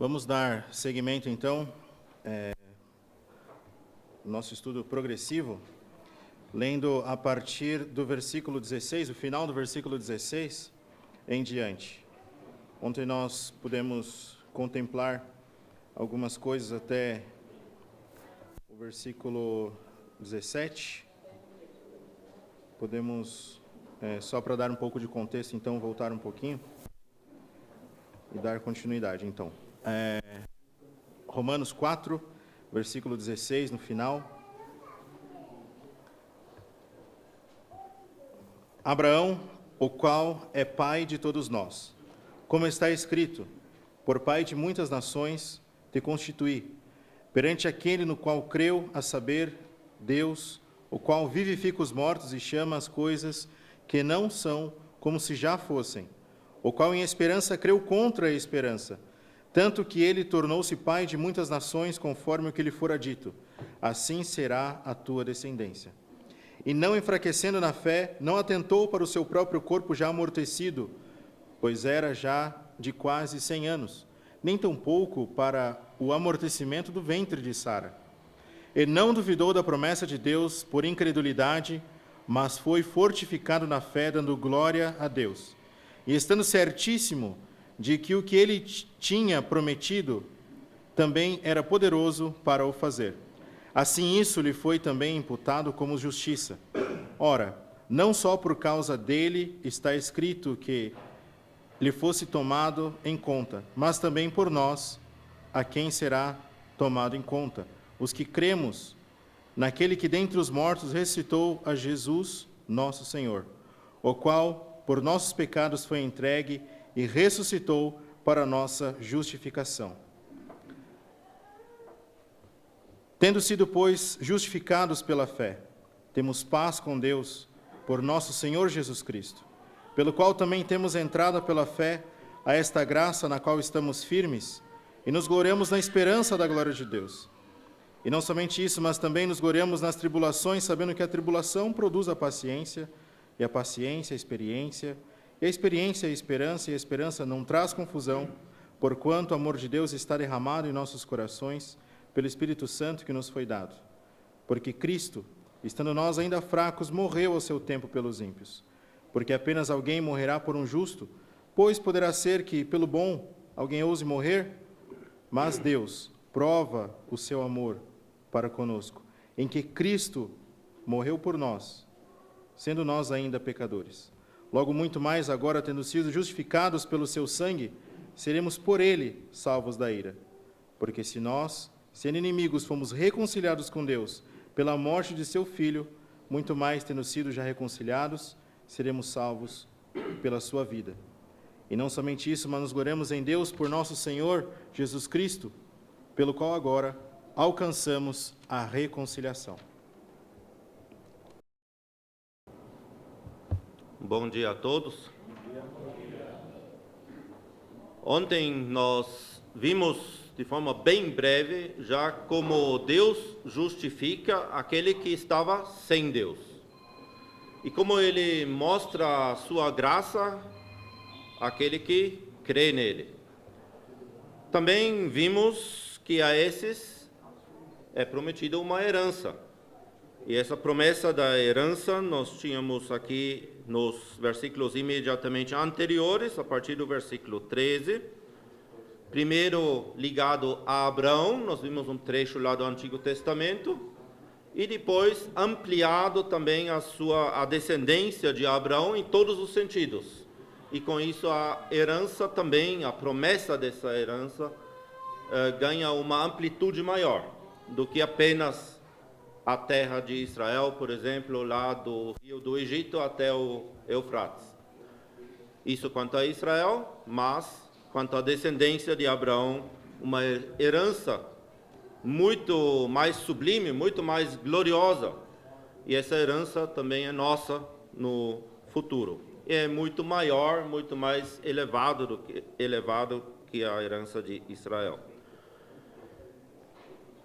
Vamos dar seguimento, então, ao nosso estudo progressivo, lendo a partir do versículo 16, o final do versículo 16 em diante. Ontem nós pudemos contemplar algumas coisas até o versículo 17. Podemos, só para dar um pouco de contexto, então, voltar um pouquinho e dar continuidade, então. Romanos 4, versículo 16, no final. Abraão, o qual é pai de todos nós, como está escrito, por pai de muitas nações te constituí, perante aquele no qual creu, a saber, Deus, o qual vivifica os mortos e chama as coisas que não são como se já fossem, o qual em esperança creu contra a esperança, tanto que ele tornou-se pai de muitas nações, conforme o que lhe fora dito, assim será a tua descendência. E não enfraquecendo na fé, não atentou para o seu próprio corpo já amortecido, pois era já de quase 100 anos, nem tampouco para o amortecimento do ventre de Sara. E não duvidou da promessa de Deus por incredulidade, mas foi fortificado na fé, dando glória a Deus. E estando certíssimo de que o que ele tinha prometido também era poderoso para o fazer. Assim isso lhe foi também imputado como justiça. Ora, não só por causa dele está escrito que lhe fosse tomado em conta, mas também por nós, a quem será tomado em conta, os que cremos naquele que dentre os mortos ressuscitou a Jesus, nosso Senhor, o qual por nossos pecados foi entregue e ressuscitou para a nossa justificação. Tendo sido, pois, justificados pela fé, temos paz com Deus por nosso Senhor Jesus Cristo, pelo qual também temos entrado pela fé a esta graça na qual estamos firmes e nos gloriamos na esperança da glória de Deus. E não somente isso, mas também nos gloriamos nas tribulações, sabendo que a tribulação produz a paciência, e a paciência a experiência, e a experiência a esperança, e a esperança não traz confusão, porquanto o amor de Deus está derramado em nossos corações, pelo Espírito Santo que nos foi dado. Porque Cristo, estando nós ainda fracos, morreu ao seu tempo pelos ímpios. Porque apenas alguém morrerá por um justo, pois poderá ser que, pelo bom, alguém ouse morrer, mas Deus prova o seu amor para conosco, em que Cristo morreu por nós, sendo nós ainda pecadores. Logo muito mais agora, tendo sido justificados pelo seu sangue, seremos por ele salvos da ira. Porque se nós, sendo inimigos, fomos reconciliados com Deus pela morte de seu Filho, muito mais, tendo sido já reconciliados, seremos salvos pela sua vida. E não somente isso, mas nos gloriamos em Deus por nosso Senhor Jesus Cristo, pelo qual agora alcançamos a reconciliação. Bom dia a todos. Ontem nós vimos de forma bem breve já como Deus justifica aquele que estava sem Deus. E como ele mostra a sua graça àquele que crê nele. Também vimos que a esses é prometida uma herança. E essa promessa da herança nós tínhamos aqui nos versículos imediatamente anteriores, a partir do versículo 13. Primeiro ligado a Abraão, nós vimos um trecho lá do Antigo Testamento, e depois ampliado também a descendência de Abraão em todos os sentidos. E com isso a herança também, a promessa dessa herança, ganha uma amplitude maior do que apenas a terra de Israel, por exemplo, lá do rio do Egito até o Eufrates. Isso quanto a Israel, mas quanto à descendência de Abraão, uma herança muito mais sublime, muito mais gloriosa. E essa herança também é nossa no futuro. E é muito maior, muito mais elevado que a herança de Israel.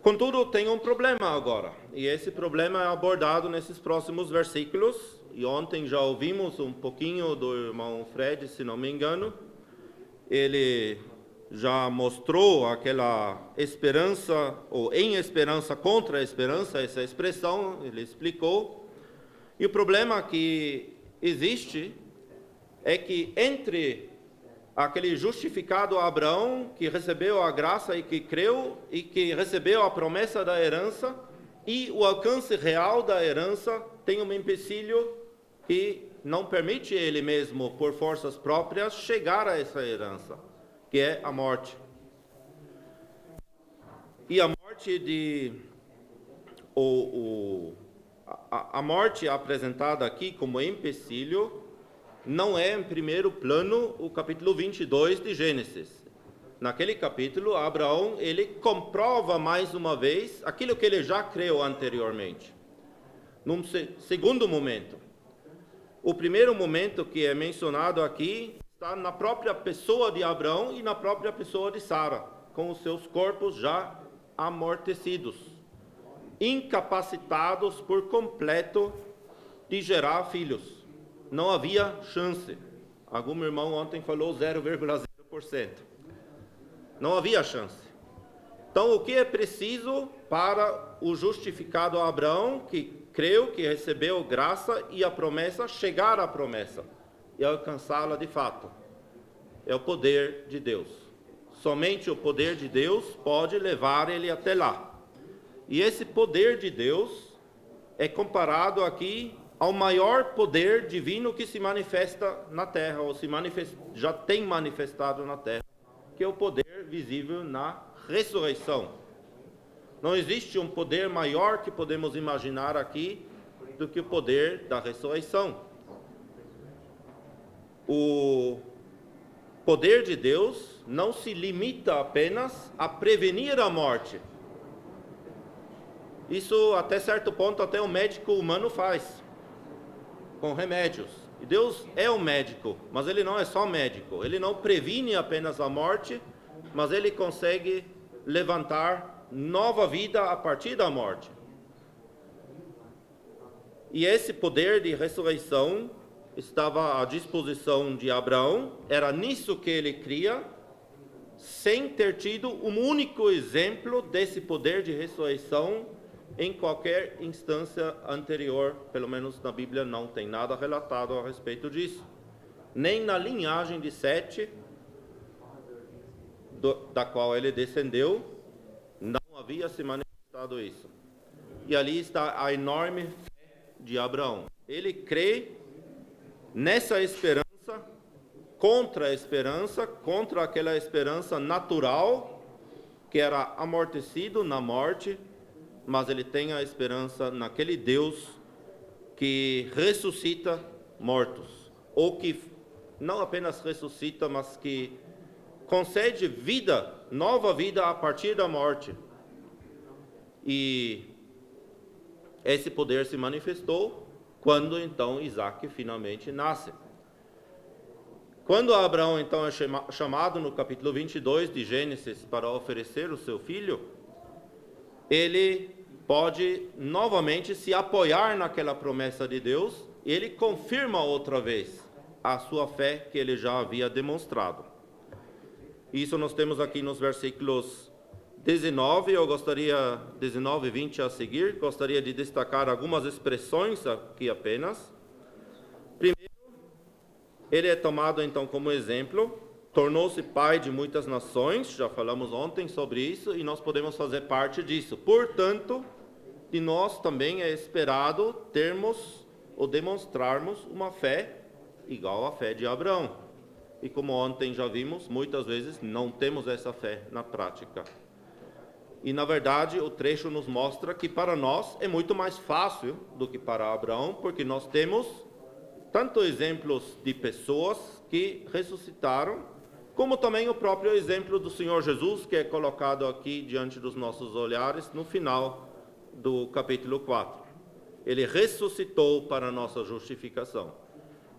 Contudo, tem um problema agora, e esse problema é abordado nesses próximos versículos, e ontem já ouvimos um pouquinho do irmão Fred, se não me engano. Ele já mostrou aquela esperança, ou em esperança contra a esperança, essa expressão, ele explicou. E o problema que existe é que entre aquele justificado Abraão, que recebeu a graça e que creu, e que recebeu a promessa da herança, e o alcance real da herança, tem um empecilho que não permite ele mesmo, por forças próprias, chegar a essa herança, que é a morte. E a morte a morte apresentada aqui como empecilho não é, em primeiro plano, o capítulo 22 de Gênesis. Naquele capítulo, Abraão, ele comprova mais uma vez aquilo que ele já creu anteriormente. Num segundo momento, o primeiro momento que é mencionado aqui está na própria pessoa de Abraão e na própria pessoa de Sara, com os seus corpos já amortecidos, incapacitados por completo de gerar filhos. Não havia chance. Algum irmão ontem falou 0,0%. Não havia chance. Então, o que é preciso para o justificado Abraão, que creu, que recebeu graça e a promessa, chegar à promessa e alcançá-la de fato? É o poder de Deus. Somente o poder de Deus pode levar ele até lá. E esse poder de Deus é comparado aqui ao maior poder divino que se manifesta na terra, ou já tem manifestado na terra, que é o poder visível na ressurreição. Não existe um poder maior que podemos imaginar aqui do que o poder da ressurreição. O poder de Deus não se limita apenas a prevenir a morte. Isso, até certo ponto, até o médico humano faz, com remédios. E Deus é um médico, mas Ele não é só médico. Ele não previne apenas a morte, mas Ele consegue levantar nova vida a partir da morte. E esse poder de ressurreição estava à disposição de Abraão, era nisso que ele cria, sem ter tido um único exemplo desse poder de ressurreição em qualquer instância anterior, pelo menos na Bíblia não tem nada relatado a respeito disso. Nem na linhagem de Sete, da qual ele descendeu, não havia se manifestado isso. E ali está a enorme fé de Abraão. Ele crê nessa esperança, contra aquela esperança natural, que era amortecido na morte, mas ele tem a esperança naquele Deus que ressuscita mortos, ou que não apenas ressuscita, mas que concede vida, nova vida a partir da morte. E esse poder se manifestou quando então Isaac finalmente nasce. Quando Abraão então é chamado no capítulo 22 de Gênesis para oferecer o seu filho, ele pode novamente se apoiar naquela promessa de Deus, e ele confirma outra vez a sua fé que ele já havia demonstrado. Isso nós temos aqui nos versículos 19 e 20 a seguir. Gostaria de destacar algumas expressões aqui apenas. Primeiro, ele é tomado então como exemplo, tornou-se pai de muitas nações, já falamos ontem sobre isso, e nós podemos fazer parte disso. Portanto, de nós também é esperado termos ou demonstrarmos uma fé igual à fé de Abraão. E como ontem já vimos, muitas vezes não temos essa fé na prática. E na verdade o trecho nos mostra que para nós é muito mais fácil do que para Abraão, porque nós temos tanto exemplos de pessoas que ressuscitaram, como também o próprio exemplo do Senhor Jesus, que é colocado aqui diante dos nossos olhares no final do capítulo 4. Ele ressuscitou para a nossa justificação.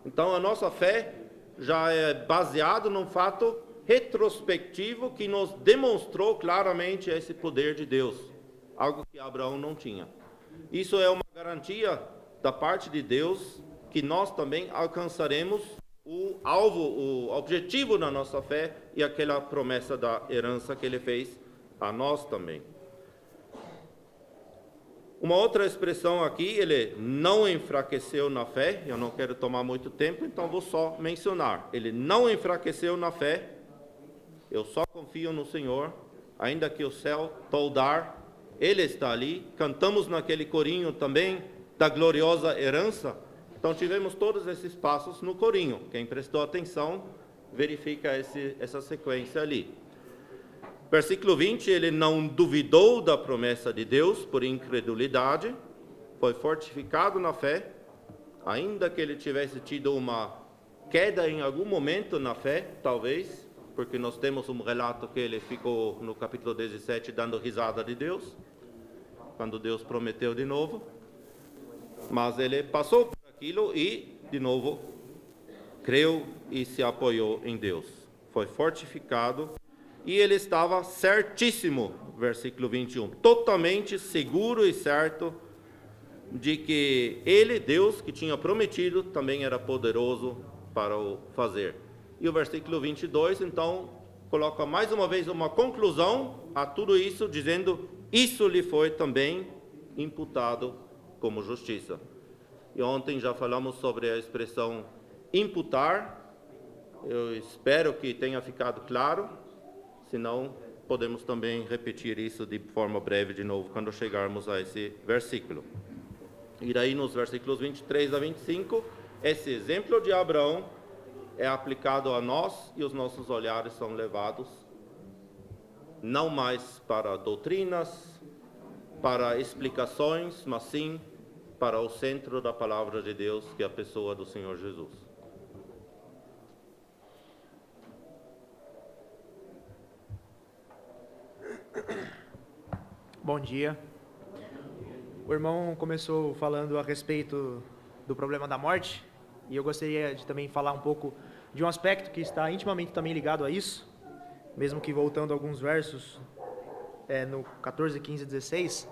Então a nossa fé já é baseada num fato retrospectivo que nos demonstrou claramente esse poder de Deus, algo que Abraão não tinha. Isso é uma garantia da parte de Deus que nós também alcançaremos o alvo, o objetivo da nossa fé e aquela promessa da herança que ele fez a nós também. Uma outra expressão aqui, ele não enfraqueceu na fé. Eu não quero tomar muito tempo, então vou só mencionar. Ele não enfraqueceu na fé. Eu só confio no Senhor, ainda que o céu toldar, Ele está ali. Cantamos naquele corinho também da gloriosa herança. Então tivemos todos esses passos no corinho. Quem prestou atenção, verifica essa sequência ali. Versículo 20, ele não duvidou da promessa de Deus por incredulidade, foi fortificado na fé, ainda que ele tivesse tido uma queda em algum momento na fé, talvez, porque nós temos um relato que ele ficou no capítulo 17 dando risada de Deus, quando Deus prometeu de novo, mas ele passou por aquilo e, de novo, creu e se apoiou em Deus, foi fortificado. E ele estava certíssimo, versículo 21, totalmente seguro e certo de que ele, Deus, que tinha prometido, também era poderoso para o fazer. E o versículo 22, então, coloca mais uma vez uma conclusão a tudo isso, dizendo, isso lhe foi também imputado como justiça. E ontem já falamos sobre a expressão imputar, eu espero que tenha ficado claro. Se não, podemos também repetir isso de forma breve de novo, quando chegarmos a esse versículo. E daí, nos versículos 23 a 25, esse exemplo de Abraão é aplicado a nós e os nossos olhares são levados não mais para doutrinas, para explicações, mas sim para o centro da palavra de Deus, que é a pessoa do Senhor Jesus. Bom dia. O irmão começou falando a respeito do problema da morte, e eu gostaria de também falar um pouco de um aspecto que está intimamente também ligado a isso, mesmo que voltando a alguns versos no 14, 15 e 16,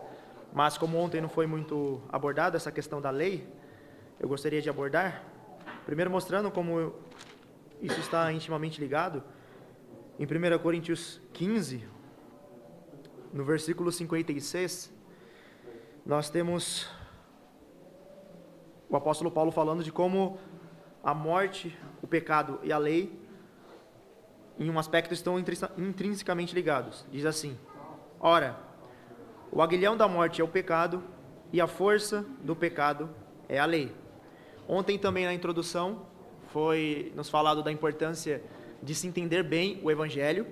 mas como ontem não foi muito abordada essa questão da lei, eu gostaria de abordar, primeiro mostrando como isso está intimamente ligado, em 1 Coríntios 15, no versículo 56, nós temos o apóstolo Paulo falando de como a morte, o pecado e a lei, em um aspecto, estão intrinsecamente ligados. Diz assim, ora, o aguilhão da morte é o pecado e a força do pecado é a lei. Ontem também na introdução foi nos falado da importância de se entender bem o Evangelho.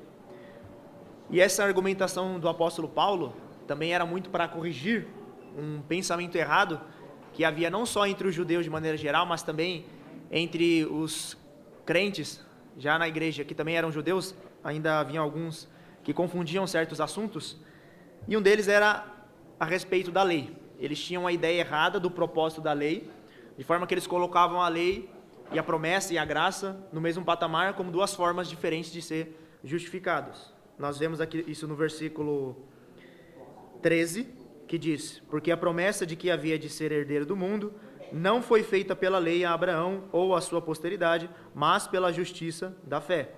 E essa argumentação do apóstolo Paulo também era muito para corrigir um pensamento errado que havia não só entre os judeus de maneira geral, mas também entre os crentes já na igreja, que também eram judeus, ainda havia alguns que confundiam certos assuntos, e um deles era a respeito da lei. Eles tinham a ideia errada do propósito da lei, de forma que eles colocavam a lei e a promessa e a graça no mesmo patamar, como duas formas diferentes de ser justificados. Nós vemos aqui isso no versículo 13, que diz, porque a promessa de que havia de ser herdeiro do mundo não foi feita pela lei a Abraão ou a sua posteridade, mas pela justiça da fé.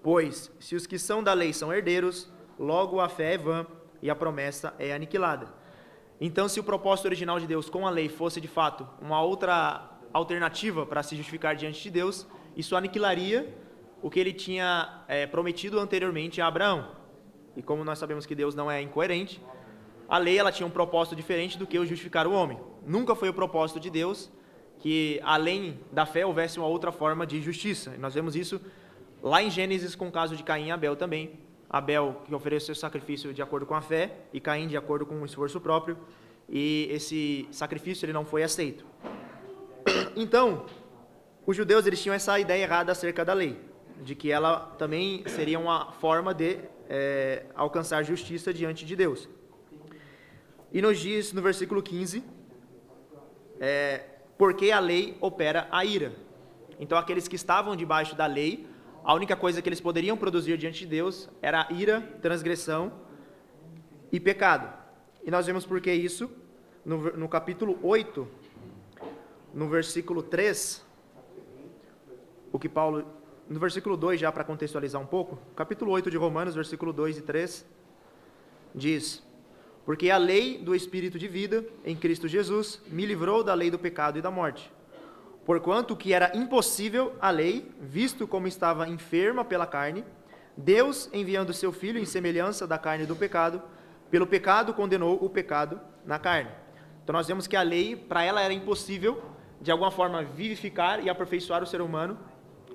Pois, se os que são da lei são herdeiros, logo a fé é vã e a promessa é aniquilada. Então, se o propósito original de Deus com a lei fosse, de fato, uma outra alternativa para se justificar diante de Deus, isso aniquilaria o que ele tinha prometido anteriormente a Abraão. E como nós sabemos que Deus não é incoerente, a lei ela tinha um propósito diferente do que o justificar o homem. Nunca foi o propósito de Deus que, além da fé, houvesse uma outra forma de justiça. E nós vemos isso lá em Gênesis com o caso de Caim e Abel também. Abel que ofereceu seu sacrifício de acordo com a fé e Caim de acordo com o esforço próprio. E esse sacrifício ele não foi aceito. Então, os judeus eles tinham essa ideia errada acerca da lei, de que ela também seria uma forma de alcançar justiça diante de Deus. E nos diz no versículo 15, porque a lei opera a ira. Então aqueles que estavam debaixo da lei, a única coisa que eles poderiam produzir diante de Deus era ira, transgressão e pecado. E nós vemos por que isso no capítulo 8, no versículo 3, o que Paulo, no versículo 2, já para contextualizar um pouco, capítulo 8 de Romanos, versículo 2 e 3, diz: porque a lei do Espírito de vida, em Cristo Jesus, me livrou da lei do pecado e da morte. Porquanto o que era impossível à lei, visto como estava enferma pela carne, Deus, enviando seu Filho em semelhança da carne do pecado, pelo pecado condenou o pecado na carne. Então nós vemos que a lei, para ela era impossível, de alguma forma, vivificar e aperfeiçoar o ser humano,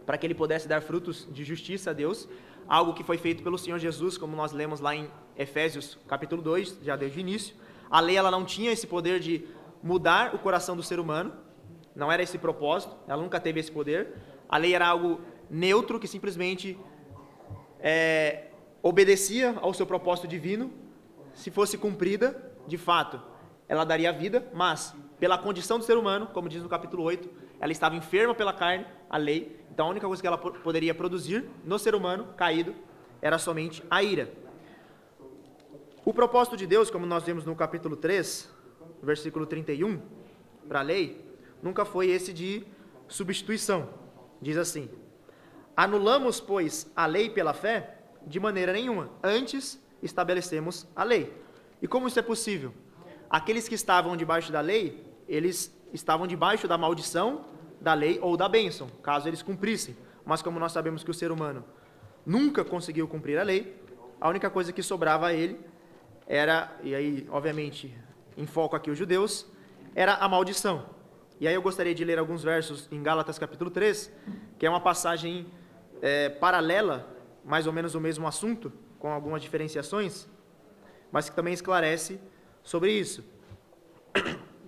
para que ele pudesse dar frutos de justiça a Deus, algo que foi feito pelo Senhor Jesus, como nós lemos lá em Efésios capítulo 2, já desde o início. A lei ela não tinha esse poder de mudar o coração do ser humano, não era esse propósito, ela nunca teve esse poder. A lei era algo neutro, que simplesmente obedecia ao seu propósito divino. Se fosse cumprida, de fato, ela daria vida, mas pela condição do ser humano, como diz no capítulo 8, ela estava enferma pela carne, a lei, então a única coisa que ela poderia produzir no ser humano caído era somente a ira. O propósito de Deus, como nós vemos no capítulo 3, versículo 31, para a lei, nunca foi esse de substituição. Diz assim: anulamos, pois, a lei pela fé? De maneira nenhuma. Antes, estabelecemos a lei. E como isso é possível? Aqueles que estavam debaixo da lei, eles estavam debaixo da maldição da lei ou da bênção, caso eles cumprissem. Mas como nós sabemos que o ser humano nunca conseguiu cumprir a lei, a única coisa que sobrava a ele era, e aí, obviamente, em foco aqui os judeus, era a maldição. E aí eu gostaria de ler alguns versos em Gálatas capítulo 3, que é uma passagem paralela, mais ou menos o mesmo assunto, com algumas diferenciações, mas que também esclarece sobre isso.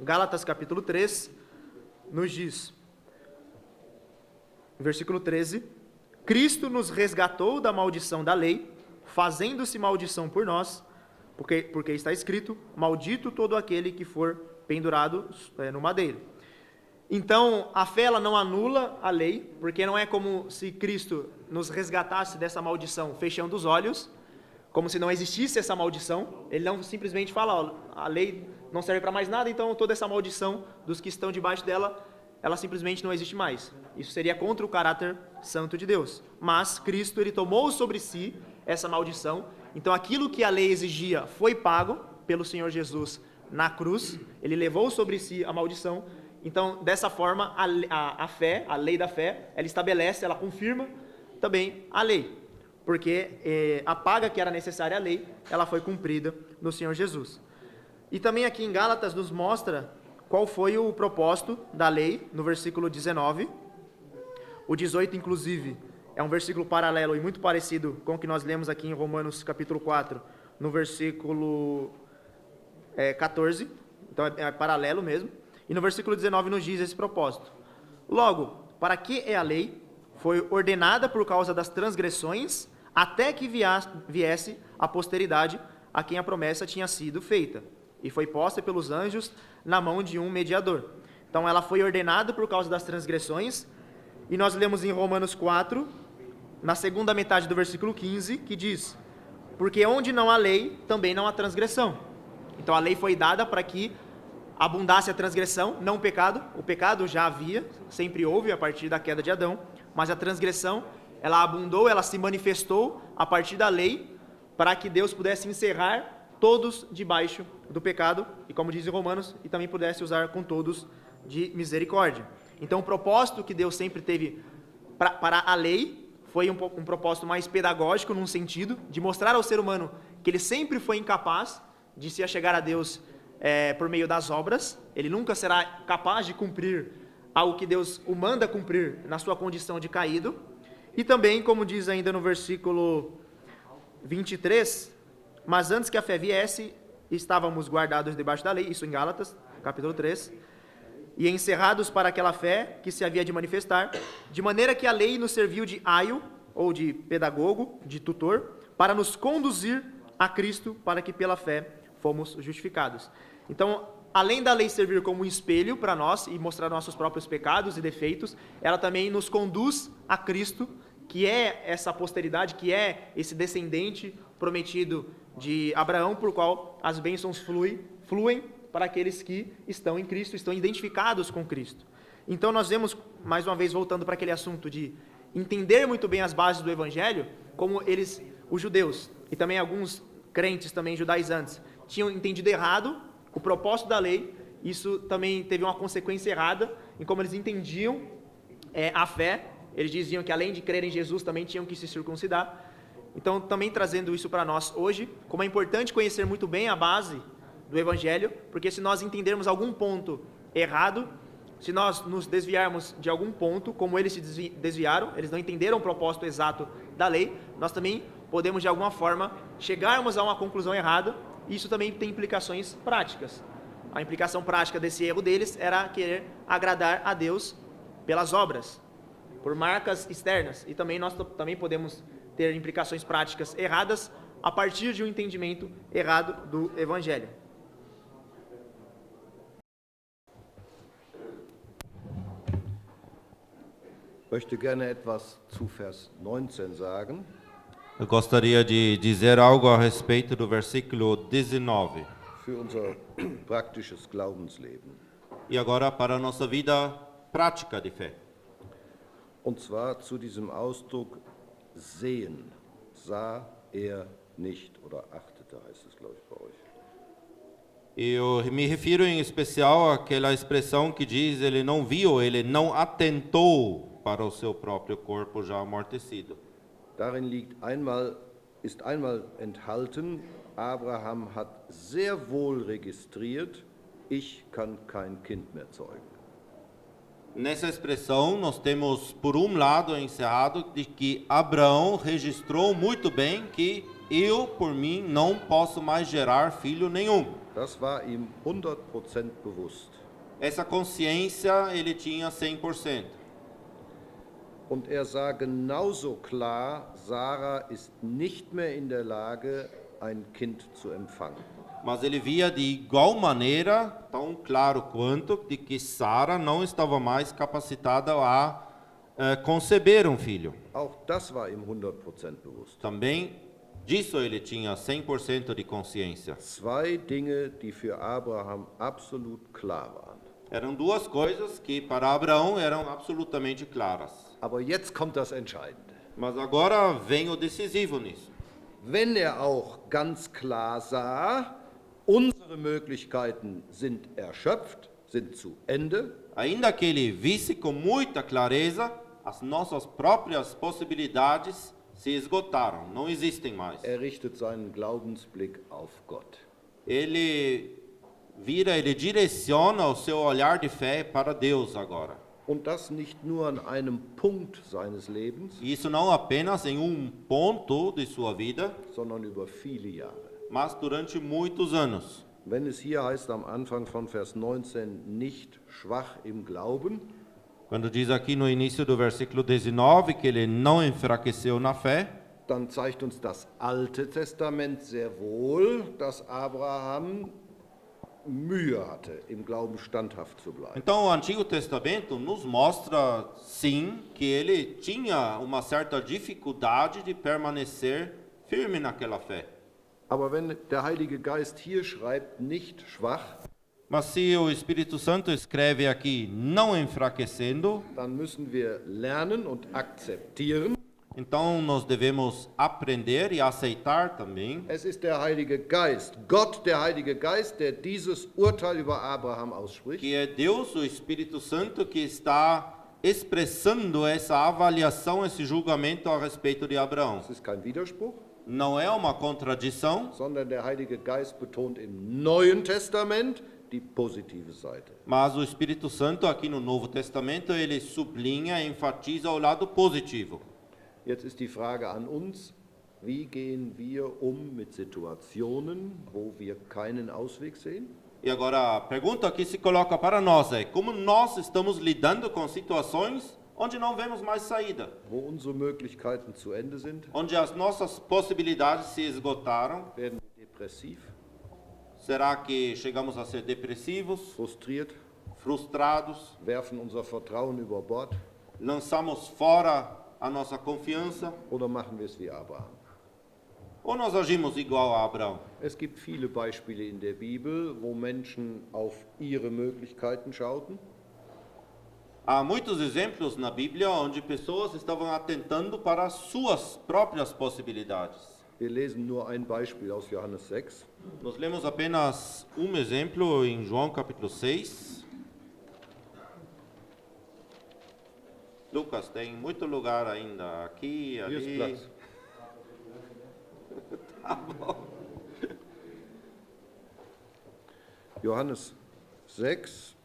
Gálatas capítulo 3 nos diz, versículo 13: Cristo nos resgatou da maldição da lei, fazendo-se maldição por nós, porque está escrito: maldito todo aquele que for pendurado no madeiro. Então, a fé ela não anula a lei, porque não é como se Cristo nos resgatasse dessa maldição fechando os olhos, como se não existisse essa maldição. Ele não simplesmente fala: ó, a lei não serve para mais nada, então toda essa maldição dos que estão debaixo dela, ela simplesmente não existe mais. Isso seria contra o caráter santo de Deus. Mas Cristo, ele tomou sobre si essa maldição. Então aquilo que a lei exigia foi pago pelo Senhor Jesus na cruz. Ele levou sobre si a maldição. Então, dessa forma, a fé, a lei da fé, ela estabelece, ela confirma também a lei. Porque a paga que era necessária à lei, ela foi cumprida no Senhor Jesus. E também aqui em Gálatas nos mostra qual foi o propósito da lei, no versículo 19. O 18, inclusive, é um versículo paralelo e muito parecido com o que nós lemos aqui em Romanos capítulo 4, no versículo 14. Então é paralelo mesmo. E no versículo 19 nos diz esse propósito. Logo, para que é a lei? Foi ordenada por causa das transgressões, até que viesse a posteridade a quem a promessa tinha sido feita. E foi posta pelos anjos na mão de um mediador. Então ela foi ordenada por causa das transgressões. E nós lemos em Romanos 4, na segunda metade do versículo 15, que diz: porque onde não há lei, também não há transgressão. Então a lei foi dada para que abundasse a transgressão, não o pecado. O pecado já havia, sempre houve a partir da queda de Adão, mas a transgressão, ela abundou, ela se manifestou a partir da lei, para que Deus pudesse encerrar todos debaixo do pecado, e como diz em Romanos, e também pudesse usar com todos de misericórdia. Então o propósito que Deus sempre teve para a lei foi um propósito mais pedagógico, num sentido de mostrar ao ser humano que ele sempre foi incapaz de se achegar a Deus por meio das obras. Ele nunca será capaz de cumprir algo que Deus o manda cumprir na sua condição de caído. E também, como diz ainda no versículo 23, mas antes que a fé viesse, estávamos guardados debaixo da lei, isso em Gálatas, capítulo 3, e encerrados para aquela fé que se havia de manifestar, de maneira que a lei nos serviu de aio, ou de pedagogo, de tutor, para nos conduzir a Cristo, para que pela fé fomos justificados. Então, além da lei servir como um espelho para nós e mostrar nossos próprios pecados e defeitos, ela também nos conduz a Cristo, que é essa posteridade, que é esse descendente prometido de Abraão, por qual as bênçãos fluem para aqueles que estão em Cristo, estão identificados com Cristo. Então nós vemos mais uma vez voltando para aquele assunto de entender muito bem as bases do evangelho, como eles, os judeus e também alguns crentes também judaizantes, tinham entendido errado o propósito da lei. Isso também teve uma consequência errada em como eles entendiam a fé. Eles diziam que além de crer em Jesus também tinham que se circuncidar. Então, também trazendo isso para nós hoje, como é importante conhecer muito bem a base do evangelho, porque se nós entendermos algum ponto errado, se nós nos desviarmos de algum ponto, como eles se desviaram, eles não entenderam o propósito exato da lei, nós também podemos de alguma forma chegarmos a uma conclusão errada, e isso também tem implicações práticas. A implicação prática desse erro deles era querer agradar a Deus pelas obras, por marcas externas, e também nós também podemos ter implicações práticas erradas a partir de um entendimento errado do evangelho. Ich möchte gerne etwas zu Vers 19 sagen. Eu gostaria de dizer algo a respeito do versículo 19. Für unser praktisches Glaubensleben. E agora para a nossa vida prática de fé. Und zwar zu diesem Ausdruck sehen. Sah er nicht oder achtete, heißt es, glaube ich, bei euch. Eu me refiro em especial àquela expressão que diz ele não viu, ele não atentou para o seu próprio corpo já amortecido. Darin ist einmal enthalten, Abraham hat sehr wohl registriert, ich kann kein Kind mehr zeugen. Nessa expressão, nós temos, por um lado, encerrado de que Abraão registrou muito bem que eu, por mim, não posso mais gerar filho nenhum. Das war ihm 100% bewusst. Essa consciência ele tinha 100%. Und er sah genauso klar, Sarah ist nicht mehr in der Lage, ein Kind zu empfangen. Mas ele via de igual maneira, tão claro quanto, de que Sara não estava mais capacitada a conceber um filho. Auch das war ihm 100% bewusst. Também disso ele tinha 100% de consciência. Zwei Dinge, die für Abraham absolut klar waren. Eram duas coisas que para Abraão eram absolutamente claras. Aber jetzt kommt das Entscheidende. Mas agora vem o decisivo nisso. Wenn er auch ganz klar sah, unsere Möglichkeiten sind erschöpft, sind zu Ende. Ainda que ele visse com muita clareza, as nossas próprias possibilidades se esgotaram, não existem mais. Er richtet seinen Glaubensblick auf Gott. Ele direciona o seu olhar de fé para Deus agora. Und das nicht nur an einem Punkt seines Lebens, E isso não apenas em ponto de sua vida, sondern über viele Jahre. mas durante muitos anos. Wenn es hier heißt am Anfang von Vers 19, nicht schwach im Glauben, Quando diz aqui no início do versículo 19 que ele não enfraqueceu na fé, dann zeigt uns das Alte Testament sehr wohl, dass Abraham Mühe hatte, im Glauben standhaft zu bleiben. então o Antigo Testamento nos mostra, sim, que ele tinha uma certa dificuldade de permanecer firme naquela fé. Aber wenn der Heilige Geist hier schreibt, nicht schwach, Mas se o Espírito Santo escreve aqui não enfraquecendo, dann müssen wir lernen und akzeptieren. então nós devemos aprender e aceitar também Es ist der Heilige Geist, Gott, der Heilige Geist, der dieses Urteil über Abraham ausspricht. que é Deus, o Espírito Santo, que está expressando essa avaliação, esse julgamento a respeito de Abraão. Das ist kein Widerspruch, Não é uma contradição, sondern der Heilige Geist betont im Neuen Testament die positive Seite. mas o Espírito Santo aqui no Novo Testamento ele sublinha, enfatiza o lado positivo. Jetzt ist die Frage an uns, wie gehen wir mit Situationen, wo wir keinen Ausweg sehen? E agora a pergunta que se coloca para nós é: como nós estamos lidando com situações onde não vemos mais saída? Wo unsere Möglichkeiten zu Ende sind, Onde as nossas possibilidades se esgotaram? werden wir depressiv, Será que chegamos a ser depressivos, frustriert, frustrados, werfen unser Vertrauen über Bord lançamos fora a nossa confiança? oder machen wir es wie Abraham? Ou nós agimos igual a Abraão? Es gibt viele Beispiele in der Bibel, wo Menschen auf ihre Möglichkeiten schauten Há muitos exemplos na Bíblia onde pessoas estavam atentando para as suas próprias possibilidades. Wir lesen nur ein Beispiel aus Johannes 6. Nós lemos apenas um exemplo em João capítulo 6. Lucas, tem muito lugar ainda, aqui, Hier ist ali. Platz. Tá bom. Johannes 6,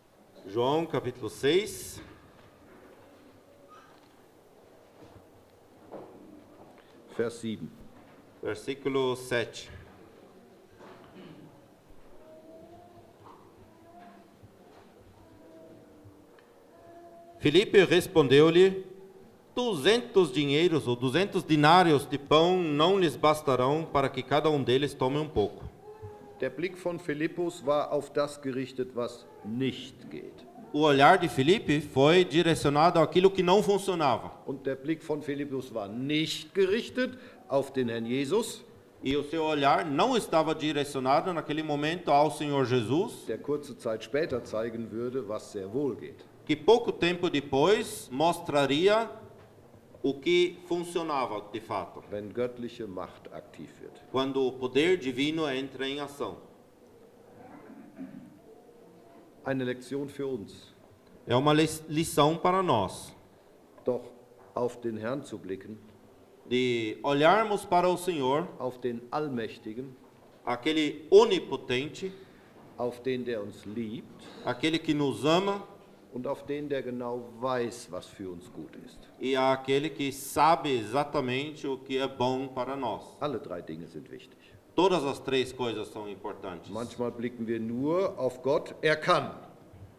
João capítulo 6. Vers 7. Versículo 7. Filipe respondeu-lhe: 200 dinheiros ou 200 dinários de pão não lhes bastarão para que cada um deles tome um pouco. Der Blick von Philippus war auf das gerichtet, was nicht geht. O olhar de Filipe foi direcionado àquilo que não funcionava. Und der Blick von Philippus war nicht gerichtet auf den Herrn Jesus, E o seu olhar não estava direcionado naquele momento ao Senhor Jesus, der kurze Zeit später zeigen würde, was sehr wohl geht. que pouco tempo depois mostraria o que funcionava de fato, Wenn göttliche Macht aktiv wird. quando o poder divino entra em ação. Eine Lektion für uns. É uma lição para nós, Doch auf den Herrn zu blicken, de olharmos para o Senhor, auf den Allmächtigen, aquele onipotente, auf den, der uns liebt aquele que nos ama und auf den, der genau weiß, was für uns gut ist. e aquele que sabe exatamente o que é bom para nós. Alle drei Dinge sind wichtig. Todas as três coisas são importantes. Manchmal blicken wir nur auf Gott, er kann.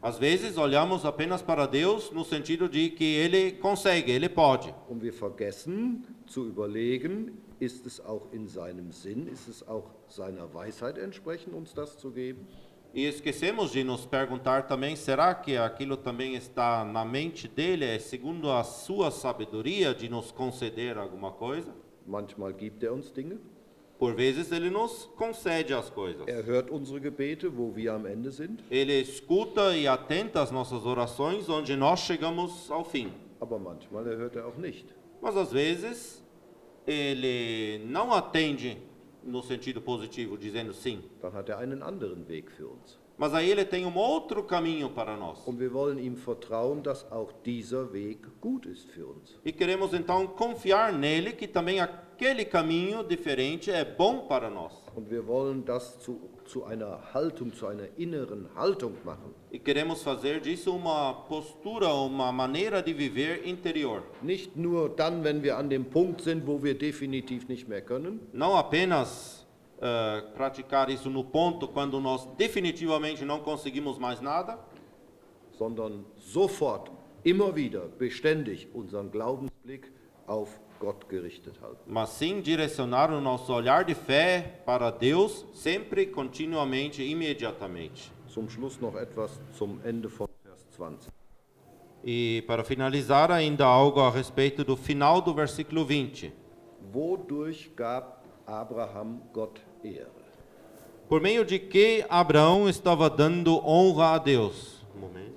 Às vezes olhamos apenas para Deus no sentido de que Ele consegue, Ele pode. Und wir vergessen zu überlegen, ist es auch in seinem Sinn, ist es auch seiner Weisheit entsprechend, uns das zu geben? E esquecemos de nos perguntar também, será que aquilo também está na mente dele, é segundo a sua sabedoria de nos conceder alguma coisa? Manchmal gibt er uns Dinge, Por vezes Ele nos concede as coisas. er hört unsere Gebete, wo wir am Ende sind, Ele escuta e atenta às nossas orações, onde nós chegamos ao fim. aber manchmal erhört er auch nicht. Mas às vezes Ele não atende no sentido positivo, dizendo sim. Dann hat er einen anderen Weg für uns. Mas aí Ele tem um outro caminho para nós. Und wir wollen ihm vertrauen, dass auch dieser Weg gut ist für uns. E queremos então confiar nele, que também aquele caminho diferente é bom para nós. Und wir wollen das zu einer Haltung, zu einer inneren Haltung machen. E queremos fazer disso uma postura, uma maneira de viver interior. Nicht nur dann, wenn wir an dem Punkt sind, wo wir definitiv nicht mehr können, Não apenas praticar isso no ponto quando nós definitivamente não conseguimos mais nada, sondern sofort, immer wieder, beständig unseren Glaubensblick auf Gott gerichtet halten. mas sim direcionar o nosso olhar de fé para Deus sempre, continuamente, imediatamente. Zum Schluss noch etwas zum Ende von Vers 20. E para finalizar, ainda algo a respeito do final do versículo 20. Wodurch gab Abraham Gott Ehre? Por meio de que Abraão estava dando honra a Deus? Um momento.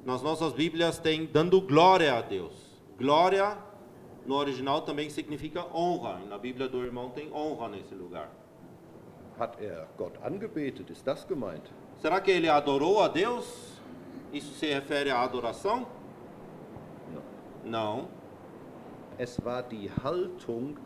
Nas nossas Bíblias tem dando glória a Deus. Glória no original também significa honra. E na Bíblia do irmão tem honra nesse lugar. Hat er Gott angebetet? Ist das gemeint? Será que ele adorou a Deus? Isso se refere à adoração? Não. Es war die Haltung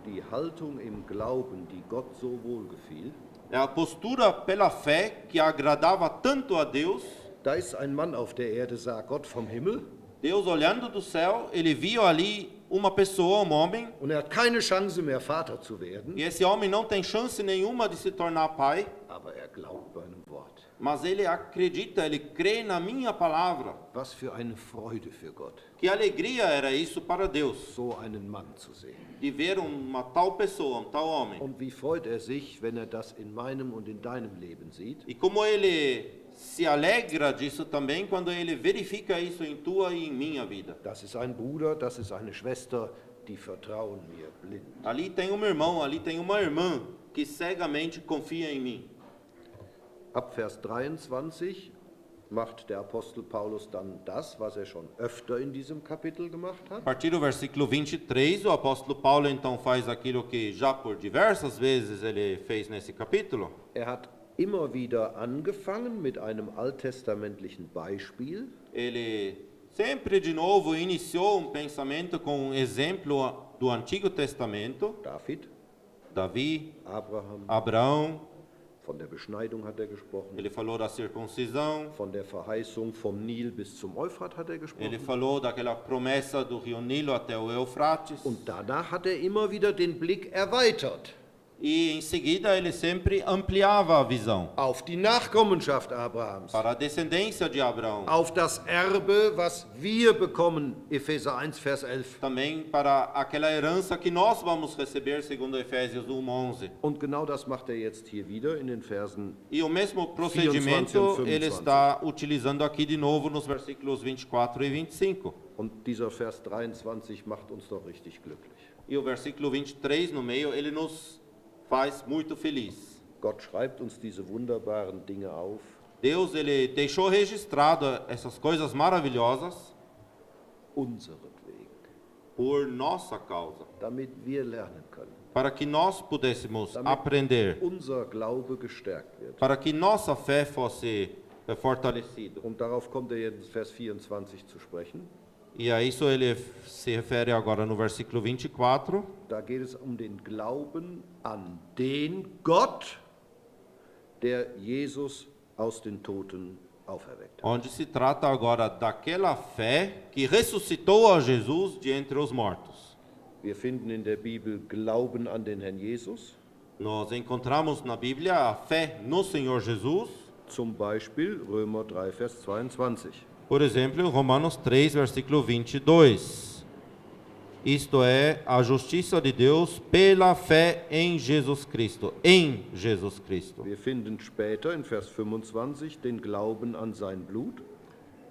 im Glauben, die Gott so wohlgefiel. É a postura pela fé que agradava tanto a Deus. Da ist ein Mann auf der Erde, sah Gott vom Himmel, Deus olhando do céu, ele viu ali uma pessoa, um homem, und er hat keine Chance mehr, Vater zu werden, e esse homem não tem chance nenhuma de se tornar pai, aber er glaubt meinem Wort. mas ele acredita, ele crê na minha palavra. Was für eine Freude für Gott, Que alegria era isso para Deus, so einen Mann zu sehen. de ver uma tal pessoa, um tal homem. Und wie freut er sich, wenn er das in meinem und in deinem Leben sieht? E como ele se alegra disso também quando ele verifica isso em tua e em minha vida. Das ist ein Bruder, das ist eine Schwester, die vertrauen mir blind. Ali tem um irmão, ali tem uma irmã que cegamente confia em mim. Ab Vers 23 macht der Apostel Paulus dann das, was er schon öfter in diesem Kapitel gemacht A hat. partir do versículo 23, o apóstolo Paulo então faz aquilo que já por diversas vezes ele fez nesse capítulo. Er hat immer wieder angefangen mit einem alttestamentlichen Beispiel. Ele sempre de novo iniciou pensamento com um exemplo do Antigo Testamento. David, Davi, Abraham, Abraão, von der Beschneidung hat er gesprochen. ele falou da circuncisão, Von der Verheißung vom Nil bis zum Euphrat hat er ele gesprochen. falou daquela promessa do Rio Nilo até o Eufrates. Und danach hat er immer wieder den Blick erweitert E em seguida ele sempre ampliava a visão auf die Nachkommenschaft Abrahams, para a descendência de Abraão, auf das Erbe, was wir bekommen, Epheser 1, Vers 11. também para aquela herança que nós vamos receber, segundo Efésios 1:11. Und genau das macht er jetzt hier wieder in den Versen. E o mesmo procedimento 24 e ele 25. está utilizando aqui de novo nos versículos 24 e 25. Und dieser Vers 23 macht uns doch richtig glücklich. E o versículo 23 no meio, ele nos faz muito feliz. Gott schreibt uns diese wunderbaren Dinge auf, Deus, ele deixou registrado essas coisas maravilhosas unseretwegen, por nossa causa, damit wir lernen können, para que nós pudéssemos Damit- aprender, unser Glaube gestärkt wird. para que nossa fé fosse fortalecida. Und darauf kommt er jetzt in Vers 24 zu sprechen. E a isso ele se refere agora no versículo 24. Da geht es um den Glauben an den Gott, der Jesus aus den Toten auferweckt hat. Onde se trata agora daquela fé que ressuscitou a Jesus de entre os mortos. Wir finden in der Bibel Glauben an den Herrn Jesus, Nós encontramos na Bíblia a fé no Senhor Jesus, zum Beispiel Römer 3, Vers 22. por exemplo, em Romanos 3, versículo 22. Isto é, a justiça de Deus pela fé em Jesus Cristo. Em Jesus Cristo. Wir finden später in Vers 25 den Glauben an sein Blut.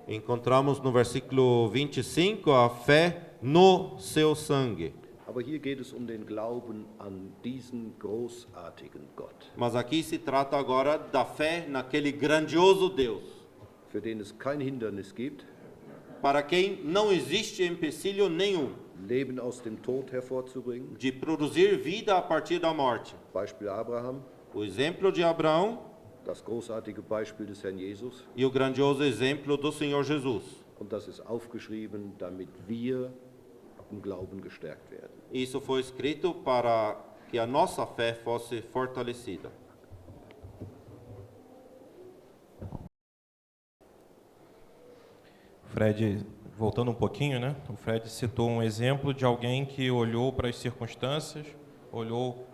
Encontramos no versículo 25 a fé no seu sangue. Aber hier geht es um den Glauben an diesen großartigen Gott, Mas aqui se trata agora da fé naquele grandioso Deus, für den es kein Hindernis gibt, para quem não existe empecilho nenhum Leben aus dem Tod hervorzubringen. de produzir vida a partir da morte. Beispiel Abraham, O exemplo de Abraão das großartige Beispiel des Herrn Jesus. e o grandioso exemplo do Senhor Jesus. Und das ist aufgeschrieben, damit wir im Glauben gestärkt werden. Isso foi escrito para que a nossa fé fosse fortalecida. Fred, voltando um pouquinho, né? O Fred citou um exemplo de alguém que olhou para as circunstâncias, olhou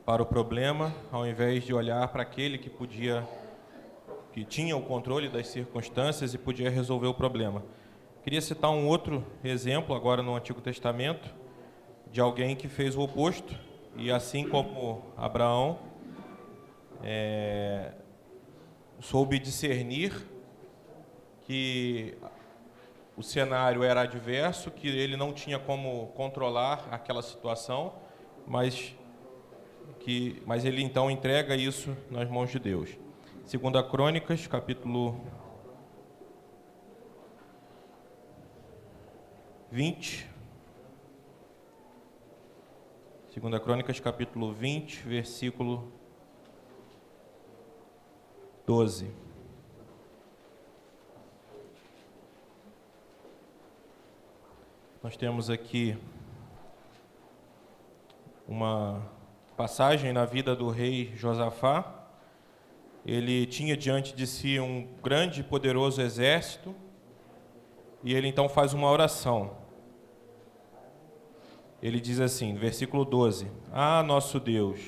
para o problema, ao invés de olhar para aquele que tinha o controle das circunstâncias e podia resolver o problema. Queria citar um outro exemplo agora no Antigo Testamento de alguém que fez o oposto e, assim como Abraão, soube discernir que o cenário era adverso, que ele não tinha como controlar aquela situação, mas ele então entrega isso nas mãos de Deus. 2 Crônicas, capítulo 20. 2 Crônicas, capítulo 20, versículo 12. Nós temos aqui uma passagem na vida do rei Josafá. Ele tinha diante de si um grande e poderoso exército e ele então faz uma oração. Ele diz assim, versículo 12: Ah, nosso Deus,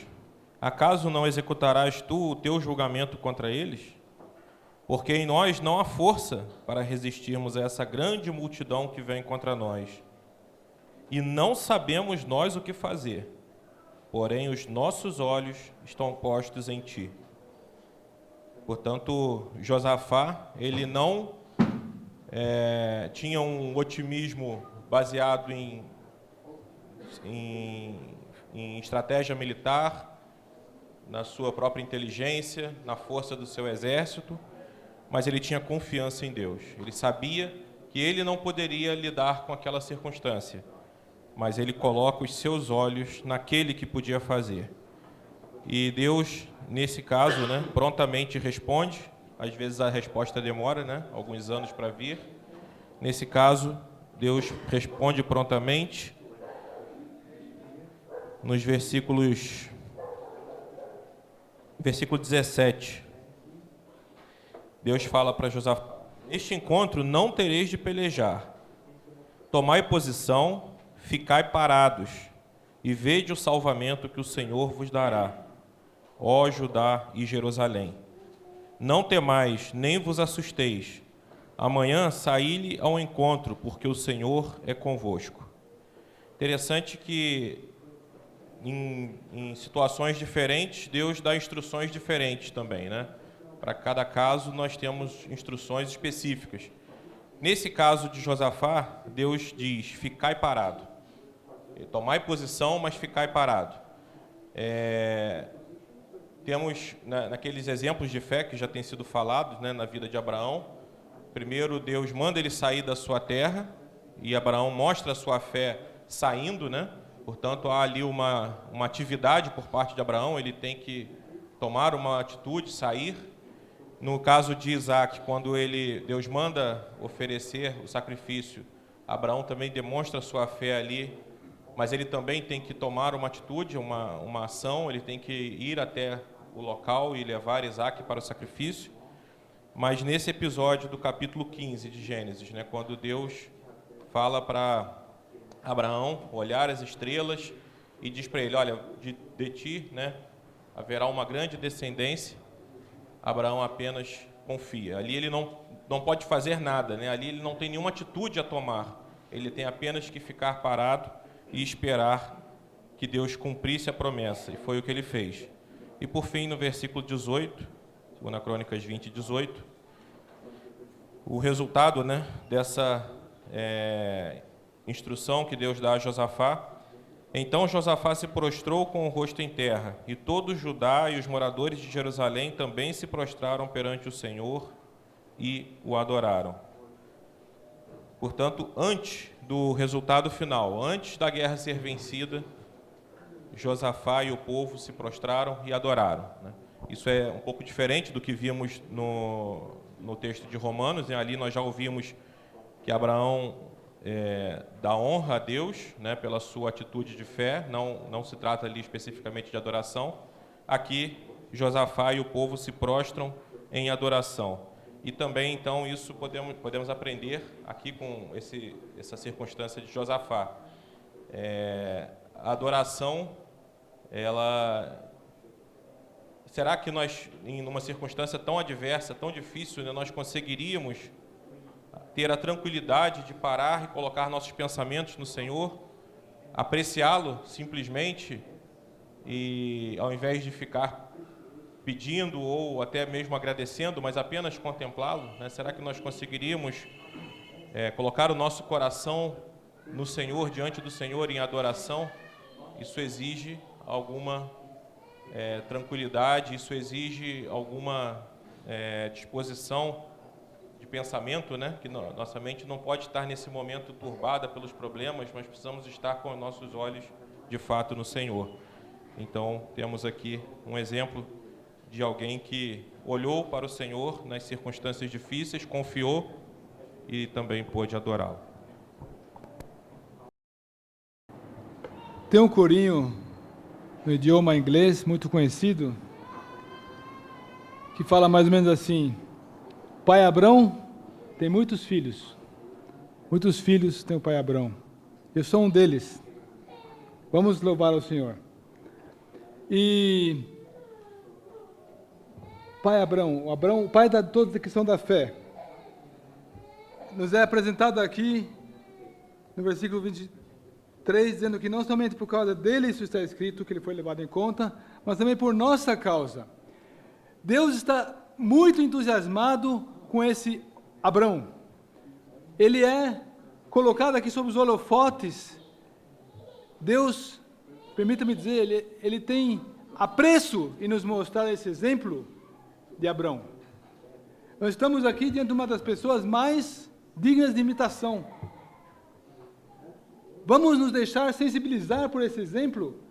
acaso não executarás tu o teu julgamento contra eles? Porque em nós não há força para resistirmos a essa grande multidão que vem contra nós. E não sabemos nós o que fazer, porém os nossos olhos estão postos em ti. Portanto, Josafá, ele não tinha um otimismo baseado em estratégia militar, na sua própria inteligência, na força do seu exército, mas ele tinha confiança em Deus. Ele sabia que ele não poderia lidar com aquela circunstância, mas ele coloca os seus olhos naquele que podia fazer. E Deus, nesse caso, né, prontamente responde. Às vezes a resposta demora, né, alguns anos para vir. Nesse caso, Deus responde prontamente. Nos versículo 17, Deus fala para Josafá: neste encontro não tereis de pelejar. Tomai posição, ficai parados, e vede o salvamento que o Senhor vos dará, ó Judá e Jerusalém. Não temais, nem vos assusteis. Amanhã saí-lhe ao encontro, porque o Senhor é convosco. Interessante que em situações diferentes, Deus dá instruções diferentes também, né? Para cada caso, nós temos instruções específicas. Nesse caso de Josafá, Deus diz: ficai parado. Tomai posição, mas ficai parado. Temos naqueles exemplos de fé que já têm sido falados, né, na vida de Abraão. Primeiro, Deus manda ele sair da sua terra, e Abraão mostra a sua fé saindo, né? Portanto, há ali uma atividade por parte de Abraão, ele tem que tomar uma atitude, sair. No caso de Isaac, quando Deus manda oferecer o sacrifício, Abraão também demonstra a sua fé ali, mas ele também tem que tomar uma atitude, uma ação, ele tem que ir até o local e levar Isaac para o sacrifício. Mas nesse episódio do capítulo 15 de Gênesis, né, quando Deus fala para Abraão olhar as estrelas e diz para ele: olha, de ti, né, haverá uma grande descendência. Abraão apenas confia. Ali ele não pode fazer nada, né? Ali ele não tem nenhuma atitude a tomar. Ele tem apenas que ficar parado e esperar que Deus cumprisse a promessa. E foi o que ele fez. E por fim, no versículo 18, 2 Crônicas 20, 18, o resultado, né, dessa instrução que Deus dá a Josafá: então Josafá se prostrou com o rosto em terra, e todo Judá e os moradores de Jerusalém também se prostraram perante o Senhor e o adoraram. Portanto, antes do resultado final, antes da guerra ser vencida, Josafá e o povo se prostraram e adoraram, né? Isso é um pouco diferente do que vimos no texto de Romanos, né? Ali nós já ouvimos que Abraão dá honra a Deus, né, pela sua atitude de fé. Não se trata ali especificamente de adoração. Aqui, Josafá e o povo se prostram em adoração. E também, então, isso podemos aprender aqui com essa circunstância de Josafá. A adoração, será que nós, em uma circunstância tão adversa, tão difícil, né, nós conseguiríamos ter a tranquilidade de parar e colocar nossos pensamentos no Senhor, apreciá-lo simplesmente, e ao invés de ficar pedindo ou até mesmo agradecendo, mas apenas contemplá-lo, né? Será que nós conseguiríamos colocar o nosso coração no Senhor, diante do Senhor, em adoração? Isso exige alguma tranquilidade, isso exige alguma disposição de pensamento, né? Que nossa mente não pode estar nesse momento turbada pelos problemas, mas precisamos estar com nossos olhos de fato no Senhor. Então, temos aqui um exemplo de alguém que olhou para o Senhor nas circunstâncias difíceis, confiou e também pôde adorá-lo. Tem um corinho no idioma inglês muito conhecido que fala mais ou menos assim: Pai Abrão tem muitos filhos tem o pai Abrão. Eu sou um deles. Vamos louvar ao Senhor. E pai Abrão, o pai da toda a questão da fé, nos é apresentado aqui no versículo 23, dizendo que não somente por causa dele isso está escrito, que ele foi levado em conta, mas também por nossa causa. Deus está muito entusiasmado com esse Abrão. Ele é colocado aqui sob os holofotes. Deus, permita-me dizer, ele tem apreço em nos mostrar esse exemplo de Abrão. Nós estamos aqui diante de uma das pessoas mais dignas de imitação. Vamos nos deixar sensibilizar por esse exemplo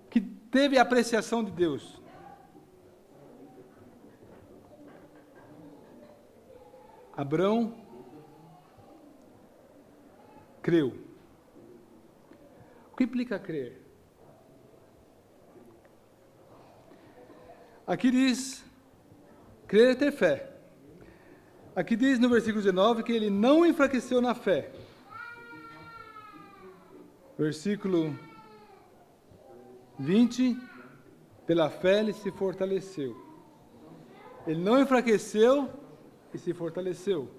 que teve a apreciação de Deus. Abrão creu. O que implica crer? Aqui diz, crer é ter fé. Aqui diz no versículo 19 que ele não enfraqueceu na fé. Versículo 20, pela fé ele se fortaleceu. Ele não enfraqueceu e se fortaleceu.